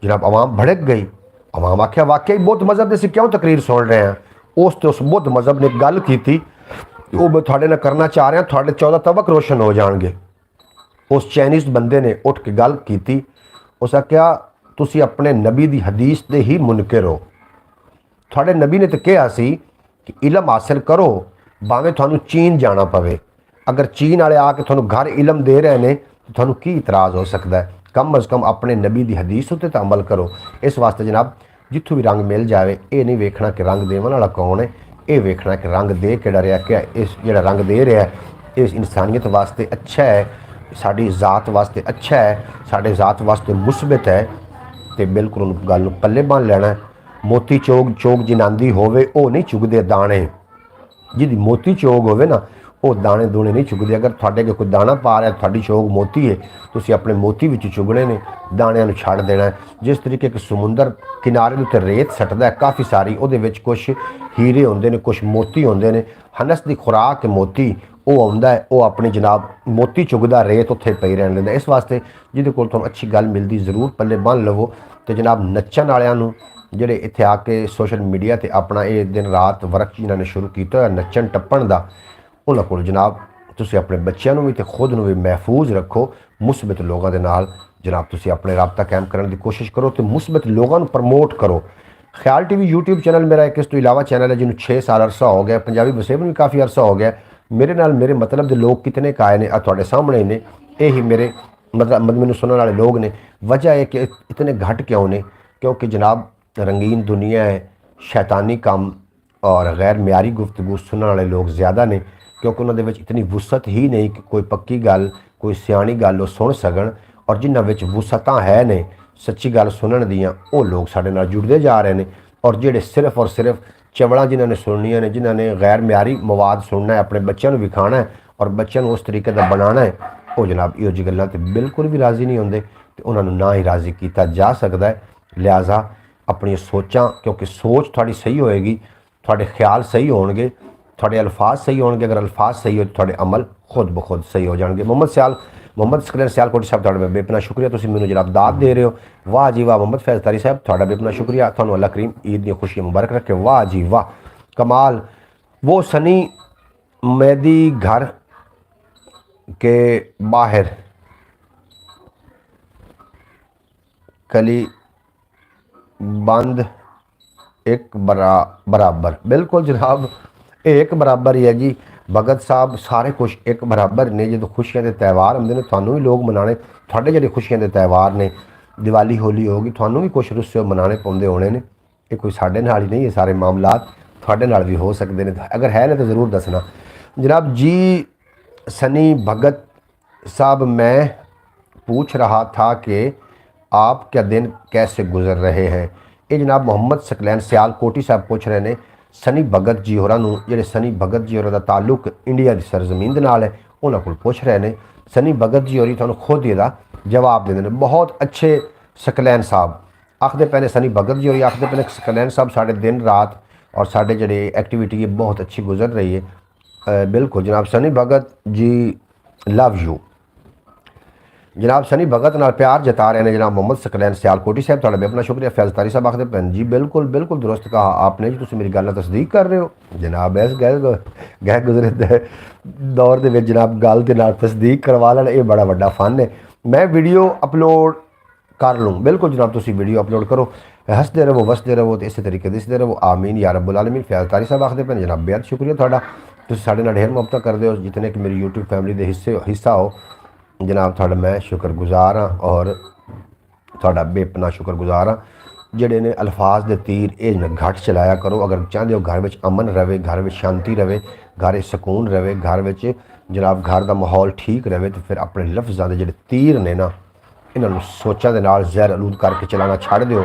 ਜਨਾਬ ਆਵਾਮ ਭੜਕ ਗਈ। ਆਵਾਮ ਆਖਿਆ ਵਾਕਿਆ ਹੀ ਬੁੱਧ ਮਜ਼ਹਬ ਦੀ ਅਸੀਂ ਕਿਉਂ ਤਕਰੀਰ ਸੁਣ ਰਹੇ ਹਾਂ। ਉਸ ਬੁੱਧ ਮਜ਼ਹਬ ਨੇ ਗੱਲ ਕੀਤੀ, ਉਹ ਮੈਂ ਤੁਹਾਡੇ ਨਾਲ ਕਰਨਾ ਚਾਹ ਰਿਹਾ, ਤੁਹਾਡੇ 14 ਤਬਕ ਰੋਸ਼ਨ ਹੋ ਜਾਣਗੇ। ਉਸ ਚਾਈਨੀਜ਼ ਬੰਦੇ ਨੇ ਉੱਠ ਕੇ ਗੱਲ ਕੀਤੀ, ਉਸ ਆਖਿਆ ਤੁਸੀਂ ਆਪਣੇ ਨਬੀ ਦੀ ਹਦੀਸ ਦੇ ਹੀ ਮੁਨਕਿਰ ਹੋ। ਤੁਹਾਡੇ ਨਬੀ ਨੇ ਤਾਂ ਕਿਹਾ ਸੀ ਕਿ ਇਲਮ ਹਾਸਿਲ ਕਰੋ ਭਾਵੇਂ ਤੁਹਾਨੂੰ ਚੀਨ ਜਾਣਾ ਪਵੇ। ਅਗਰ ਚੀਨ ਵਾਲੇ ਆ ਕੇ ਤੁਹਾਨੂੰ ਘਰ ਇਲਮ ਦੇ ਰਹੇ ਨੇ ਤਾਂ ਤੁਹਾਨੂੰ ਕੀ ਇਤਰਾਜ਼ ਹੋ ਸਕਦਾ ਹੈ। ਕਮ ਅਜ਼ ਕਮ ਆਪਣੇ ਨਬੀ ਦੀ ਹਦੀਸ ਉੱਤੇ ਤਾਂ ਅਮਲ ਕਰੋ। ਇਸ ਵਾਸਤੇ ਜਨਾਬ ਜਿੱਥੋਂ ਵੀ ਰੰਗ ਮਿਲ ਜਾਵੇ, ਇਹ ਨਹੀਂ ਵੇਖਣਾ ਕਿ ਰੰਗ ਦੇਵਣ ਵਾਲਾ ਕੌਣ ਹੈ, ਇਹ ਵੇਖਣਾ ਕਿ ਰੰਗ ਦੇ ਕਿਹੜਾ ਰਿਹਾ, ਕਿ ਇਸ ਜਿਹੜਾ ਰੰਗ ਦੇ ਰਿਹਾ ਇਸ ਇਨਸਾਨੀਅਤ ਵਾਸਤੇ ਅੱਛਾ ਹੈ, ਸਾਡੀ ਜ਼ਾਤ ਵਾਸਤੇ ਅੱਛਾ ਹੈ, ਸਾਡੇ ਜ਼ਾਤ ਵਾਸਤੇ ਮੁਸਬਤ ਹੈ, ਤੇ ਬਿਲਕੁਲ ਉਹਨੂੰ ਗੱਲ ਨੂੰ ਪੱਲੇ ਬੰਨ੍ਹ ਲੈਣਾ। ਮੋਤੀ ਚੋਗ ਜਿਨਾਂਦੀ ਹੋਵੇ ਉਹ ਨਹੀਂ ਚੁਗਦੇ ਦਾਣੇ। ਜਿਹਦੀ ਮੋਤੀ ਚੋਗ ਹੋਵੇ ਨਾ ਉਹ ਦਾਣੇ ਦੂਣੇ ਨਹੀਂ ਚੁਗਦੇ। ਅਗਰ ਤੁਹਾਡੇ ਅੱਗੇ ਕੋਈ ਦਾਣਾ ਪਾ ਰਿਹਾ, ਤੁਹਾਡੀ ਚੋਗ ਮੋਤੀ ਹੈ, ਤੁਸੀਂ ਆਪਣੇ ਮੋਤੀ ਵਿੱਚ ਚੁਗਣੇ ਨੇ, ਦਾਣਿਆਂ ਨੂੰ ਛੱਡ ਦੇਣਾ। ਜਿਸ ਤਰੀਕੇ ਕਿ ਸਮੁੰਦਰ ਕਿਨਾਰੇ ਦੇ ਉੱਤੇ ਰੇਤ ਸੱਟਦਾ ਹੈ ਕਾਫੀ ਸਾਰੀ, ਉਹਦੇ ਵਿੱਚ ਕੁਛ ਹੀਰੇ ਹੁੰਦੇ ਨੇ, ਕੁਛ ਮੋਤੀ ਹੁੰਦੇ ਨੇ। ਹਨਸ ਦੀ ਖੁਰਾਕ ਮੋਤੀ ਉਹ ਆਉਂਦਾ ਹੈ, ਉਹ ਆਪਣੀ ਜਨਾਬ ਮੋਤੀ ਚੁਗਦਾ, ਰੇਤ ਉੱਥੇ ਪਈ ਰਹਿਣ ਦਿੰਦਾ। ਇਸ ਵਾਸਤੇ ਜਿਹਦੇ ਕੋਲ ਤੁਹਾਨੂੰ ਅੱਛੀ ਗੱਲ ਮਿਲਦੀ ਜ਼ਰੂਰ ਪੱਲੇ ਬੰਨ੍ਹ ਲਵੋ। ਤੇ ਜਨਾਬ ਨੱਚਣ ਵਾਲਿਆਂ ਨੂੰ ਜਿਹੜੇ ਇੱਥੇ ਆ ਕੇ ਸੋਸ਼ਲ ਮੀਡੀਆ ਤੇ ਆਪਣਾ ਇਹ ਦਿਨ ਰਾਤ ਵਰਕ ਜਿਨ੍ਹਾਂ ਨੇ ਸ਼ੁਰੂ ਕੀਤਾ ਹੋਇਆ ਨੱਚਣ ਟੱਪਣ ਦਾ, ਉਹਨਾਂ ਕੋਲ ਜਨਾਬ ਤੁਸੀਂ ਆਪਣੇ ਬੱਚਿਆਂ ਨੂੰ ਵੀ ਤੇ ਖੁਦ ਨੂੰ ਵੀ ਮਹਿਫੂਜ਼ ਰੱਖੋ। ਮੁਸਬਤ ਲੋਕਾਂ ਦੇ ਨਾਲ ਜਨਾਬ ਤੁਸੀਂ ਆਪਣੇ ਰਾਬਤਾ ਕਾਇਮ ਕਰਨ ਦੀ ਕੋਸ਼ਿਸ਼ ਕਰੋ ਤੇ ਮੁਸਬਤ ਲੋਕਾਂ ਨੂੰ ਪ੍ਰਮੋਟ ਕਰੋ। ਖਿਆਲ ਟੀਵੀ YouTube ਚੈਨਲ ਮੇਰਾ ਇੱਕ, ਇਸ ਤੋਂ ਇਲਾਵਾ ਚੈਨਲ ਹੈ ਜਿਹਨੂੰ 6 ਸਾਲ ਅਰਸਾ ਹੋ ਗਿਆ, ਪੰਜਾਬੀ ਵਸੇਬ ਨੂੰ ਵੀ ਕਾਫੀ ਅਰਸਾ ਹੋ ਗਿਆ। ਮੇਰੇ ਨਾਲ ਮੇਰੇ ਮਤਲਬ ਦੇ ਲੋਕ ਕਿਤਨੇ ਕਾਏ ਨੇ ਆ ਤੁਹਾਡੇ ਸਾਹਮਣੇ ਨੇ। ਇਹੀ ਮੇਰੇ ਮਤਲਬ ਮੈਨੂੰ ਸੁਣਨ ਵਾਲੇ ਲੋਕ ਨੇ। ਵਜ੍ਹਾ ਹੈ ਕਿ ਇਤਨੇ ਘੱਟ ਕਿਉਂ ਨੇ, ਕਿਉਂਕਿ ਜਨਾਬ ਰੰਗੀਨ ਦੁਨੀਆ ਹੈ, शैतानी काम और गैर म्यारी गुफ्तगू सुनने वाले लोग ज़्यादा ने, क्योंकि उन्होंने विच इतनी वुसत ही नहीं कि कोई पक्की गल कोई सियाणी गल सुन सकन। और जिन्होंने विच वुसतां है ने सच्ची गल सुनन दियां, वो लोग साडे नाल जुड़ते जा रहे हैं। और जिहड़े सिर्फ और सिर्फ चवड़ा जिन्होंने सुननियां ने, जिन्होंने गैर म्यारी मवाद सुनना है, अपने बच्चों को विखाना है और बच्चों को उस तरीके का बनाना है, वो जनाब इहो जी गल्लां ते बिल्कुल भी राज़ी नहीं होंदे ते उन्होंने ना ही राज़ी किया जा सकता है। लिहाजा अपनी सोचां, क्योंकि सोच थोड़ी सही होएगी, थोड़े ख्याल सही होणगे, थोड़े अल्फाज सही होणगे। अगर अल्फाज सही हो तो थोड़े अमल खुद ब खुद सही हो जाएंगे। मोहम्मद सकलैन सियालकोटी साहब थोड़ा बेपना शुक्रिया, तुसीं मैनूं जनाब दाद दे रहे हो। वाह जी वाह। मोहम्मद फैज़ तारी साहब थोड़ा बेपना शुक्रिया, थानूं अल्लाह करीम ईद दी खुशियां मुबारक रखे। वाह जी वाह, कमाल। वो सनी मैदी घर के बाहर कली बंद एक बराबर, बिल्कुल जनाब एक बराबर ही है जी। भगत साहब सारे कुछ एक बराबर ने। जो खुशियां के त्यौहार होंगे ने, थानू भी लोग मनाने, थोड़े जो खुशियां के त्यौहार ने, दिवाली होली होगी, थानू भी कुछ रुस्से मनाने पाउंदे होने ने। ये कोई साढ़े नाल ही नहीं है, सारे मामलात थोड़े नाल भी हो सकते हैं। अगर है ना तो ज़रूर दसना जनाब जी। सनी भगत साहब, मैं पूछ रहा था कि आप क्या दिन कैसे गुजर रहे हैं। ये जनाब मोहम्मद सकलैन सियालकोटी साहब पूछ रहे हैं सनी भगत जी होरां नूं, जिहड़े सनी भगत जी होरां दा ताल्लुक इंडिया की सरजमीन दे नाल है, उन्हां कोल पुछ रहे हैं। सनी भगत जी होरी तुहानूं खुद इहदा जवाब दे देने। बहुत अच्छे सकलैन साहब आखदे पे ने, सनी भगत जी होरी आखदे पे ने सकलैन साहब साढ़े दिन रात और साढ़े जिहड़े एक्टिविटी है बहुत अच्छी गुजर रही है। बिल्कुल जनाब सनी भगत जी लव यू। जनाब सनी भगत नाल प्यार जता रहे हैं जनाब मोहम्मद सकलैन सियालकोटी साहब, थोड़ा बेपना शुक्रिया। फैज़ तारी साहब आखदे भैन जी बिल्कुल बिल्कुल दुरुस्त कहा आपने जी, तुसीं मेरी गल तस्दीक कर रहे हो जनाब। इस गह गुजरे दौर के जनाब गल के नाल तस्दीक करवा लेना ये बड़ा वड्डा फन है। मैं वीडियो अपलोड कर लूँ, बिल्कुल जनाब तुसीं वीडियो अपलोड करो, हंसते रहो वसते रहो तो इस तरीके दिसते रहो। आमीन या रब्बुल आलमीन। फैज़ तारी साहब आखदे भैन जनाब बेहद शुक्रिया थोड़ा, तुसीं साडे नाल ढेर मुहब्बत करदे हो, जितने कि मेरी यूट्यूब फैमिली के हिस्सा हो जनाब। थोड़ा मैं शुक्रगुजार हाँ और थोड़ा बेपना शुक्रगुजार हाँ। जिहड़े ने अल्फाज दे तीर ये घट चलाया करो। अगर चाहते हो घर में अमन रहे, घर में शांति रहे, घर सुकून रहे, घर में जनाब घर का माहौल ठीक रहे, तो फिर अपने लफ्ज़ां दे जिहड़े तीर ने ना, इन्होंने सोचां दे नाल जहर आलूद करके चलाना छड़ दिओ,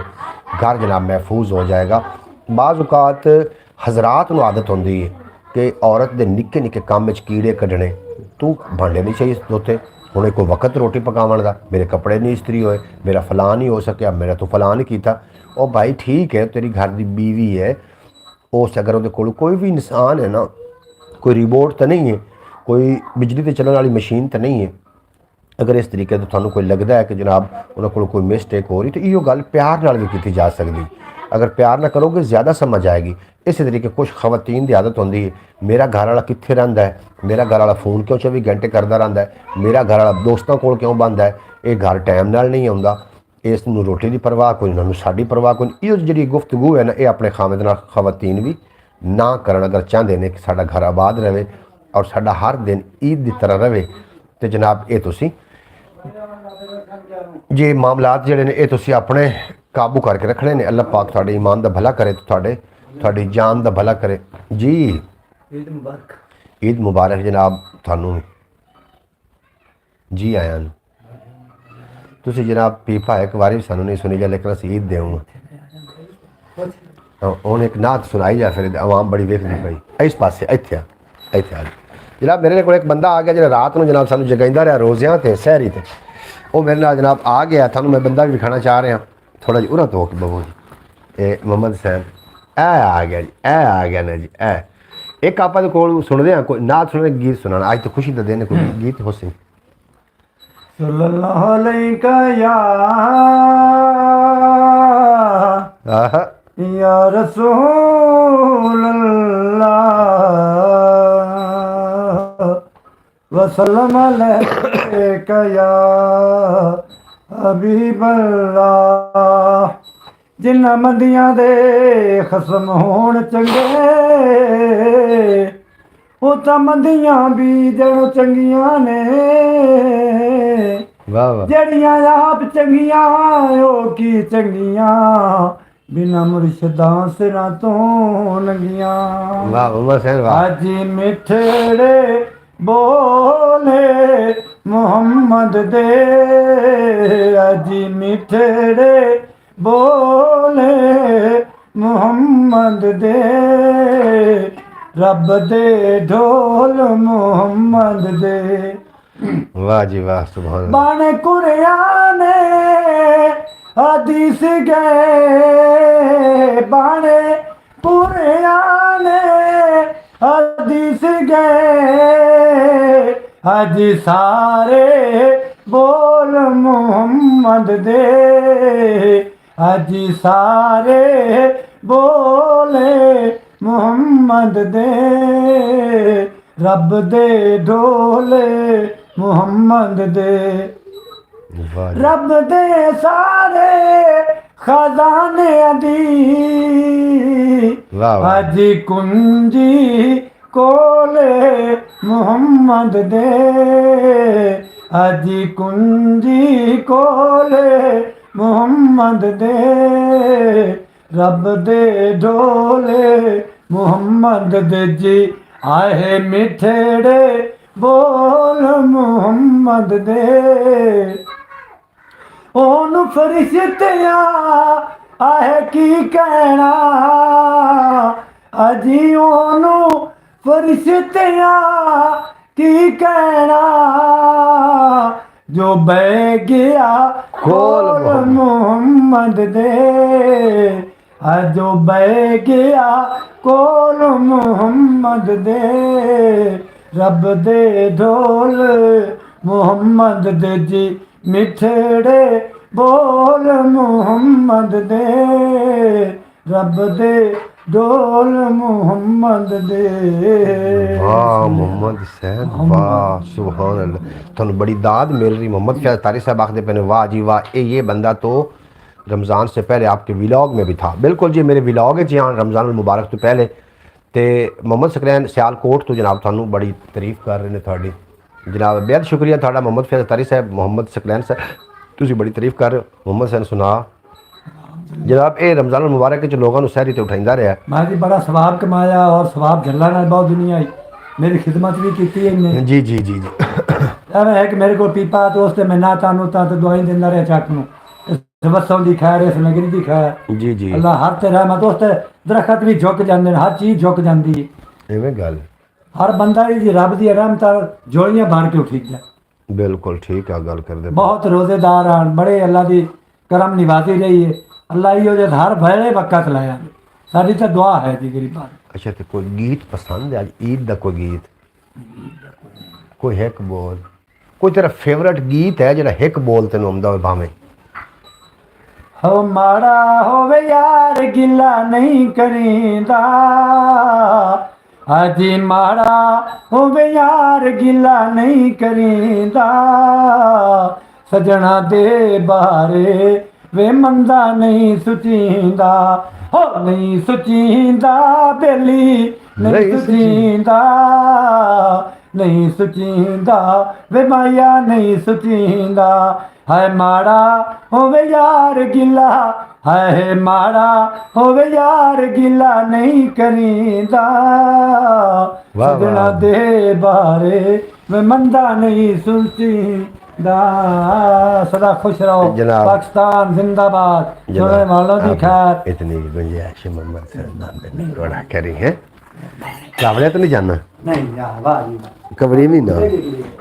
घर जनाब महफूज हो जाएगा। बाज़ औकात हज़रात नूं आदत होंदी है कि औरत दे निक्के निक्के काम में कीड़े कढ़ने, तू भांडे नहीं चाहिए धोते, हुणे कोई वक्त रोटी पकावन दा, मेरे कपड़े नहीं इस्त्री होए, मेरा फलां नहीं हो सकिया, मेरा तो फलां नहीं कीता। ओ भाई ठीक है तेरी घर की बीवी है, उस अगर उहदे कोल कोई भी इंसान है ना, कोई रिमोट तो नहीं है, कोई बिजली ते चलने वाली मशीन तो नहीं है। अगर इस तरीके तो थानू कोई लगता है कि जनाब उन्होंने कोई मिसटेक हो रही, तो यो गल प्यार नाल भी की जा सकती। अगर प्यार ना करोगे ज़्यादा समझ आएगी। इस तरीके कुछ खवातीन की आदत होती है, मेरा घर वाला कित्थे रहिंदा है, मेरा घर वाला फ़ोन क्यों 24 घंटे करता रहिंदा है, मेरा घर वाला दोस्तों कोल क्यों बंद है, ये घर टाइम नाल नहीं आता, इसनूं रोटी की परवाह कोई, इन्होंने साड़ी परवाह कोई। इहो जी गुफ्तगू है ना, ये अपने खामद नाल खवातीन भी ना करन। अगर चाहते हैं कि साडा घर आबाद रहे और साडा हर दिन ईद की तरह रहे, तो जनाब ये तुसीं ये मामलात जिहड़े ने ये तुसीं अपने काबू करके रखने ने। अल्लाह पाक तुहाडे ईमान दा भला करे, तो तुहाडी जान दा भला करे जी। ईद मुबारक, ईद मुबारक जनाब थानू जी आया नूं। तुसीं जनाब पीपा एक बारी भी सानू नहीं सुनी जा, लेकिन असीं ईद देऊँ हुण एक नात सुनाई जा, फिर आवाम बड़ी वेखदी पई इस पासे। इत्थे आ जनाब मेरे को एक बंदा आ गया जो रात को जनाब सानू जगाइंदा रहा रोज़ियां ते सहरी ते, वो मेरे नाल जनाब आ गया। थानू मैं बंदा भी दिखाना चाह रहा थोड़ा जी उरा तो बबू जी। ये मोहम्मद हुसैन आ गया जी, आ गया ना जी। एक आप कोल सुनते हैं कोई नात सुनने गीत सुनाना, अज तो खुशी का दिन है, कोई गीत हो सी सल्लल्लाहु अलैका या रसूल अल्लाह वसल्लम अलैका या हबीब अल्लाह। जिन्ना मंदियां दे खसम होण चंगे, ਉਹ ਤਾਂ ਮੰਦੀਆਂ ਬੀਜਣ ਚੰਗੀਆਂ ਨੇ, ਵਾਹ ਵਾਹ, ਜਿਹੜੀਆਂ ਆਪ ਚੰਗੀਆਂ ਉਹ ਕੀ ਚੰਗੀਆਂ, ਬਿਨਾਂ ਮੁਰਸ਼ਿਦਾਂ ਸਿਰਾਂ ਤੋਂ ਨੰਗੀਆਂ। ਵਾਹ ਹੁਸੈਨ ਵਾਹ। ਅੱਜ ਮਿੱਠੜੇ ਬੋਲੇ ਮੁਹੰਮਦ ਦੇ, ਅੱਜ ਮਿੱਠੜੇ ਬੋਲੇ ਮੁਹੰਮਦ ਦੇ, रब दे ढोल मोहम्मद दे। वाह जी वाह, सुभान अल्लाह। बाने कुराने हदीस गए, बाने कुराने हदीस गए, हज सारे बोल मोहम्मद दे, हज सारे बोले मुहम्मद दे, रब दे ढोले मुहम्मद दे, रब दे सारे खजाने दी, अज कुंजी कोले मुहम्मद दे, अज कुंजी कोले मुहम्मद दे, रब दे ढोले मुहम्मद दे जी। आहे मिठड़े बोल मुहम्मद दे, ओनू फरिश्तिया आहे की कहना, अजी ओनू फरिश्तिया की कहना, जो बह गया खोल मुहम्मद दे, जो बह गया कोल मुहम्मद दे, रब दे ढोल मुहम्मद दे जी। मिठड़े बोल मुहम्मद दे, रब दे ढोल मुहम्मद दे। वाह मोहम्मद हुसैन वाह, सुभान अल्लाह। तुहानू बड़ी दाद मिल रही। मोहम्मद फैज तारी साहब आखते पे वाह जी वाह, ये बंदा तो रमज़ान से पहले आपके व्लॉग में भी था। बिल्कुल जी, मेरे व्लॉग है जी हाँ, रमज़ान मुबारक तो पहले। तो मोहम्मद सकलैन सियालकोट तो जनाब थानू बड़ी तारीफ कर रहे हैं थोड़ी जनाब, बेहद शुक्रिया थोड़ा मोहम्मद फैज तारी साहब, मोहम्मद सकलैन साहब, तुम बड़ी तारीफ कर रहे हो। मोहम्मद हुसैन सुना जनाब, ये रमज़ान मुबारक च लोगों सहरी तो उठाइंदा रहा। मैं जी बड़ा सवाब कमाया और सवाब झल्ला ना बहुत दुनिया आई, मेरी खिदमत भी की है जी जी जी जी। है कि मेरे को पीपा तो उससे मैं ना तानू ता तो दुआई देंदा रहा चक नू, तवस्सुल दी खैर इस नगरी दी खैर जी जी। अल्लाह हर ते रहमत, उस ते दरखत भी झुक जाते हैं, हर चीज़ झुक जाती है। इवें गल हर बंदा जी रब दी रहमत जोड़ियां भर के उठी जाए। बिल्कुल ठीक है गल कर दे। बहुत रोजेदार आन, बड़े अल्लाह दी करम निभाती रही है। अल्लाह इहो जे हर वेले वक्त लाया, साडी तो दुआ है जी गरीबां। अच्छा तो कोई गीत पसंद है अज ईद का कोई गीत कोई एक बोल कोई तेरा फेवरेट गीत है जो एक बोल तेन आंदा हो भावें हो माड़ा होवे यार गिला नहीं करींदा अजी माड़ा होवे यार गिला नहीं करींदा सजना दे बारे वे मंदा नहीं सुचींदा हो नहीं सुचींदा बेली नहीं सुचींदा नहीं सुचींदा वे माया नहीं सुचींदा है माड़ा होवे यार गिला है माड़ा होवे यार गिला नहीं करींदा वाह, सजना वाह। दे बारे में मंदा नहीं सुनतींदा सदा खुश रहो जनाब। पाकिस्तान जिंदाबाद सुनने वालों की खैर इतनी गुंजाइश मोहम्मद सल्लल्लाहु अलैहि वसल्लम करी है कावड़े तो नहीं जाना नहीं यार वाह जी वाह। कबरी नहीं ना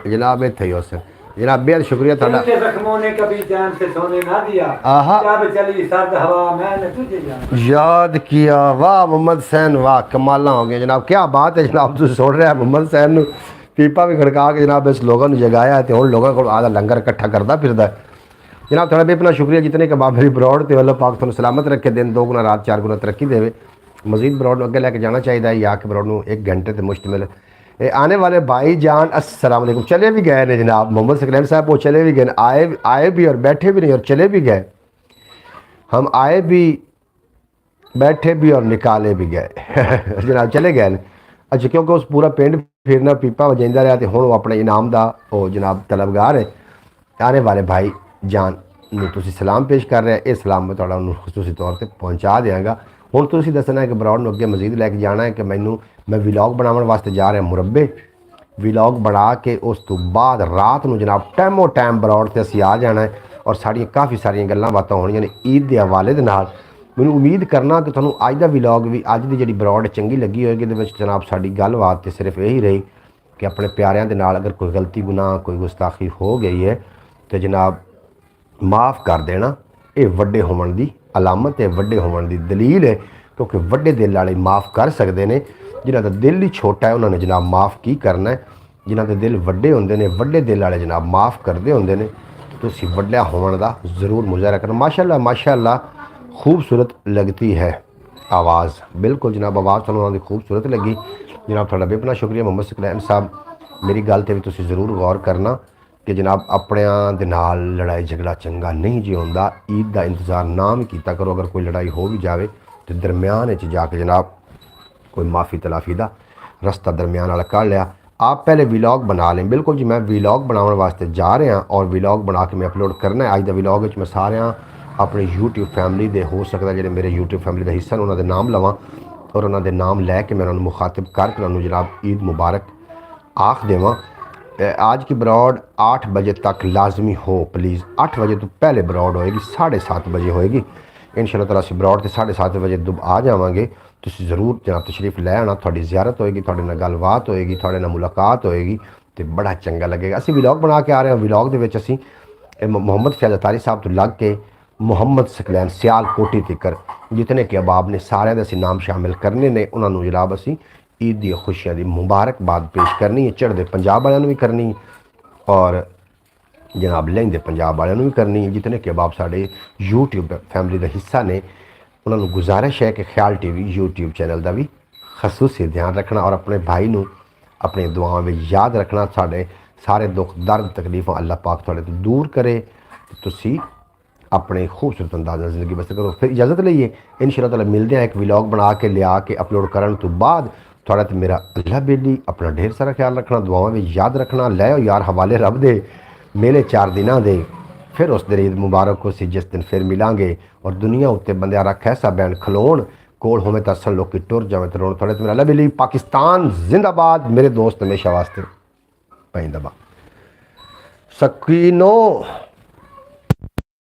जनाब इतने ही उस जनाब बेहद शुक्रिया थोड़ा दिल के जख्मों ने कभी चैन से सोने ना दिया आहा। जब चली सर्द हवा मैंने तुझे जाना याद किया वाह मोहम्मद सैन वाह कमाला हो गया जनाब क्या बात है जनाब तुम सुन रहे हैं मोहम्मद सैन ਨੂੰ पीपा भी खड़का के जनाब इस लोगों ने जगाया है तो हम लोगों को आधा लंगर इकट्ठा करता फिरदा है जनाब थोड़ा भी अपना शुक्रिया जितने के बाद मेरी ब्रॉड ते अल्लाह पाक तुहानू सलामत रखे दिन 2 गुना रात 4 गुना तरक्की देवे मजीद ब्रॉड ਨੂੰ ਅੱਗੇ ਲੈ ਕੇ ਜਾਣਾ ਚਾਹੀਦਾ है या कि ब्रॉड ਨੂੰ 1 घंटे ਤੇ मुश्तमिल आने वाले भाई जान अस्सलाम वालेकुम चले भी गए ने जनाब मोहम्मद सकलैन साहब वो चले भी गए आए भी और बैठे भी नहीं और चले भी गए हम आए भी बैठे भी और निकाले भी गए जनाब चले गए अच्छा क्योंकि उस पूरा पिंड फिरना पीपा वजाइंदा रहा तो हुण वो अपने इनाम का वो जनाब तलबगार है आने वाले भाई जान ਨੂੰ ਤੁਸੀਂ सलाम पेश कर रहे हैं ये सलाम मैं ਤੁਹਾਡਾ ਉਹਨੂੰ ਖਸੂਸੀ ਤੌਰ ਤੇ ਪਹੁੰਚਾ ਦਿਆਂਗਾ ਹੁਣ ਤੁਸੀਂ ਦੱਸਣਾ ਹੈ ਕਿ ਬਰਾਡ ਨੂੰ ਅੱਗੇ ਮਜ਼ੀਦ ਲੈ ਕੇ ਜਾਣਾ ਹੈ ਕਿ ਮੈਨੂੰ ਮੈਂ ਵਲੌਗ ਬਣਾਉਣ ਵਾਸਤੇ ਜਾ ਰਿਹਾ ਮੁਰੱਬੇ ਵਲੌਗ ਬਣਾ ਕੇ ਉਸ ਤੋਂ ਬਾਅਦ ਰਾਤ ਨੂੰ ਜਨਾਬ ਟਾਈਮੋ ਟਾਈਮ ਬਰਾਡ ਤੇ ਅਸੀਂ ਆ ਜਾਣਾ ਹੈ ਔਰ ਸਾਡੀਆਂ ਕਾਫੀ ਸਾਰੀਆਂ ਗੱਲਾਂ ਬਾਤਾਂ ਹੋਣੀਆਂ ਨੇ ਈਦ ਦੇ ਹਵਾਲੇ ਦੇ ਨਾਲ ਮੈਨੂੰ ਉਮੀਦ ਕਰਨਾ ਕਿ ਤੁਹਾਨੂੰ ਅੱਜ ਦਾ ਵਲੌਗ ਵੀ ਅੱਜ ਦੀ ਜਿਹੜੀ ਬਰਾਡ ਚੰਗੀ ਲੱਗੀ ਹੋਏਗੀ ਇਹਦੇ ਵਿੱਚ ਜਨਾਬ ਸਾਡੀ ਗੱਲਬਾਤ ਤੇ ਸਿਰਫ ਇਹੀ ਰਹੀ ਕਿ ਆਪਣੇ ਪਿਆਰਿਆਂ ਦੇ ਨਾਲ ਅਗਰ ਕੋਈ ਗਲਤੀ ਗੁਨਾਹ ਕੋਈ ਗੁਸਤਾਖੀ ਹੋ ਗਈ ਹੈ ਤੇ ਜਨਾਬ माफ़ कर देना ये वड्डे होवन दी अलामत है वड्डे होवन दी दलील है क्योंकि वड्डे दिल वाले माफ़ कर सकते हैं जिन्हों का दिल ही छोटा है उन्होंने जनाब माफ़ की करना है जिन्हों के दिल वड्डे होंदे ने वड्डे दिल वाले जनाब माफ़ करते होंदे ने तुसीं वड्डा होवन दा ज़रूर मुजाहरा करना माशाअल्लाह खूबसूरत लगती है आवाज़ बिल्कुल जनाब आवाज़ तुहानूं उन्हां दी खूबसूरत लगी जनाब तुहाडा भी अपना शुक्रिया मोहम्मद सकलैन साहब मेरी गल ते भी तुसीं ज़रूर गौर करना कि जनाब अपनिਆਂ ਦੇ ਨਾਲ लड़ाई झगड़ा चंगा नहीं जी होंदा ईद का इंतज़ार ना भी किया करो अगर कोई लड़ाई हो भी जाए तो दरम्यान जाके जनाब कोई माफ़ी तलाफ़ी का रस्ता दरम्यान वाला कर लिया आप पहले व्लॉग बना लें बिल्कुल जी मैं व्लॉग बनाने वास्ते जा रहा और व्लॉग बना के मैं अपलोड करना है अज का व्लॉग मैं सारे अपनी यूट्यूब फैमिली दे हो सकता जो मेरे यूट्यूब फैमिली का हिस्सा उन्होंने नाम लवां और उन्होंने नाम लैके मैं उन्होंने मुखातिब करके उन्होंने जनाब ईद मुबारक आख देवां आज की ब्रॉड 8 बजे तक लाजमी हो प्लीज़ 8 बजे तो पहले ब्रॉड होएगी 7:30 बजे होएगी इंशाअल्लाह ताला असीं ब्रॉड से 7:30 बजे आ जावांगे तुसीं ज़रूर जनाब तशरीफ लै आना तुहाडी ज़ियारत होएगी तुहाडे नाल गलबात होएगी तुहाडे नाल मुलाकात होएगी तो बड़ा चंगा लगेगा असीं व्लॉग बना के आ रहे हैं व्लॉग दे विच असीं मोहम्मद फैज़ अतारी साहब तो लग के मोहम्मद सकलैन सियालकोटी तिकर जितने के अहबाब ने सारे दे असीं नाम शामिल करने ने उन्हां नूं जनाब असीं ईद दी खुशियां दी मुबारकबाद पेश करनी है चढ़दे पंजाब वालियां नूं भी करनी और जनाब लहिंदे पंजाब वालियां नूं भी करनी है जितने के अहबाब साडे यूट्यूब फैमिली का हिस्सा ने उन्होंने गुजारिश है कि ख्याल टीवी यूट्यूब चैनल का भी खसूसी ध्यान रखना और अपने भाई नूं अपनी दुआओं में याद रखना साडे सारे दुख दर्द तकलीफां अल्लाह पाक तुहाडे तो दूर करे तुसीं अपने खूबसूरत अंदाज़ ज़िंदगी बसर करो फिर इजाज़त लईए इंशाअल्लाह ताला मिलते हैं एक व्लॉग बना के लिया के अपलोड करने तो बाद थोड़ा तो मेरा अल्लाह बेली अपना ढेर सारा ख्याल रखना दुआओं में याद रखना लै यार हवाले रब दे मेले 4 दिनों दे फिर उस दिन ईद मुबारक हो सी जिस दिन फिर मिलांगे और दुनिया उत्ते बंदे रख ऐसा बैन खलोण कोल होवे तो असल लोग टुर जावे तो रोण थोड़े तो मेरा अल्लाह बेली पाकिस्तान जिंदाबाद मेरे दोस्त हमेशा वास्ते पाइंदाबाद सकीनो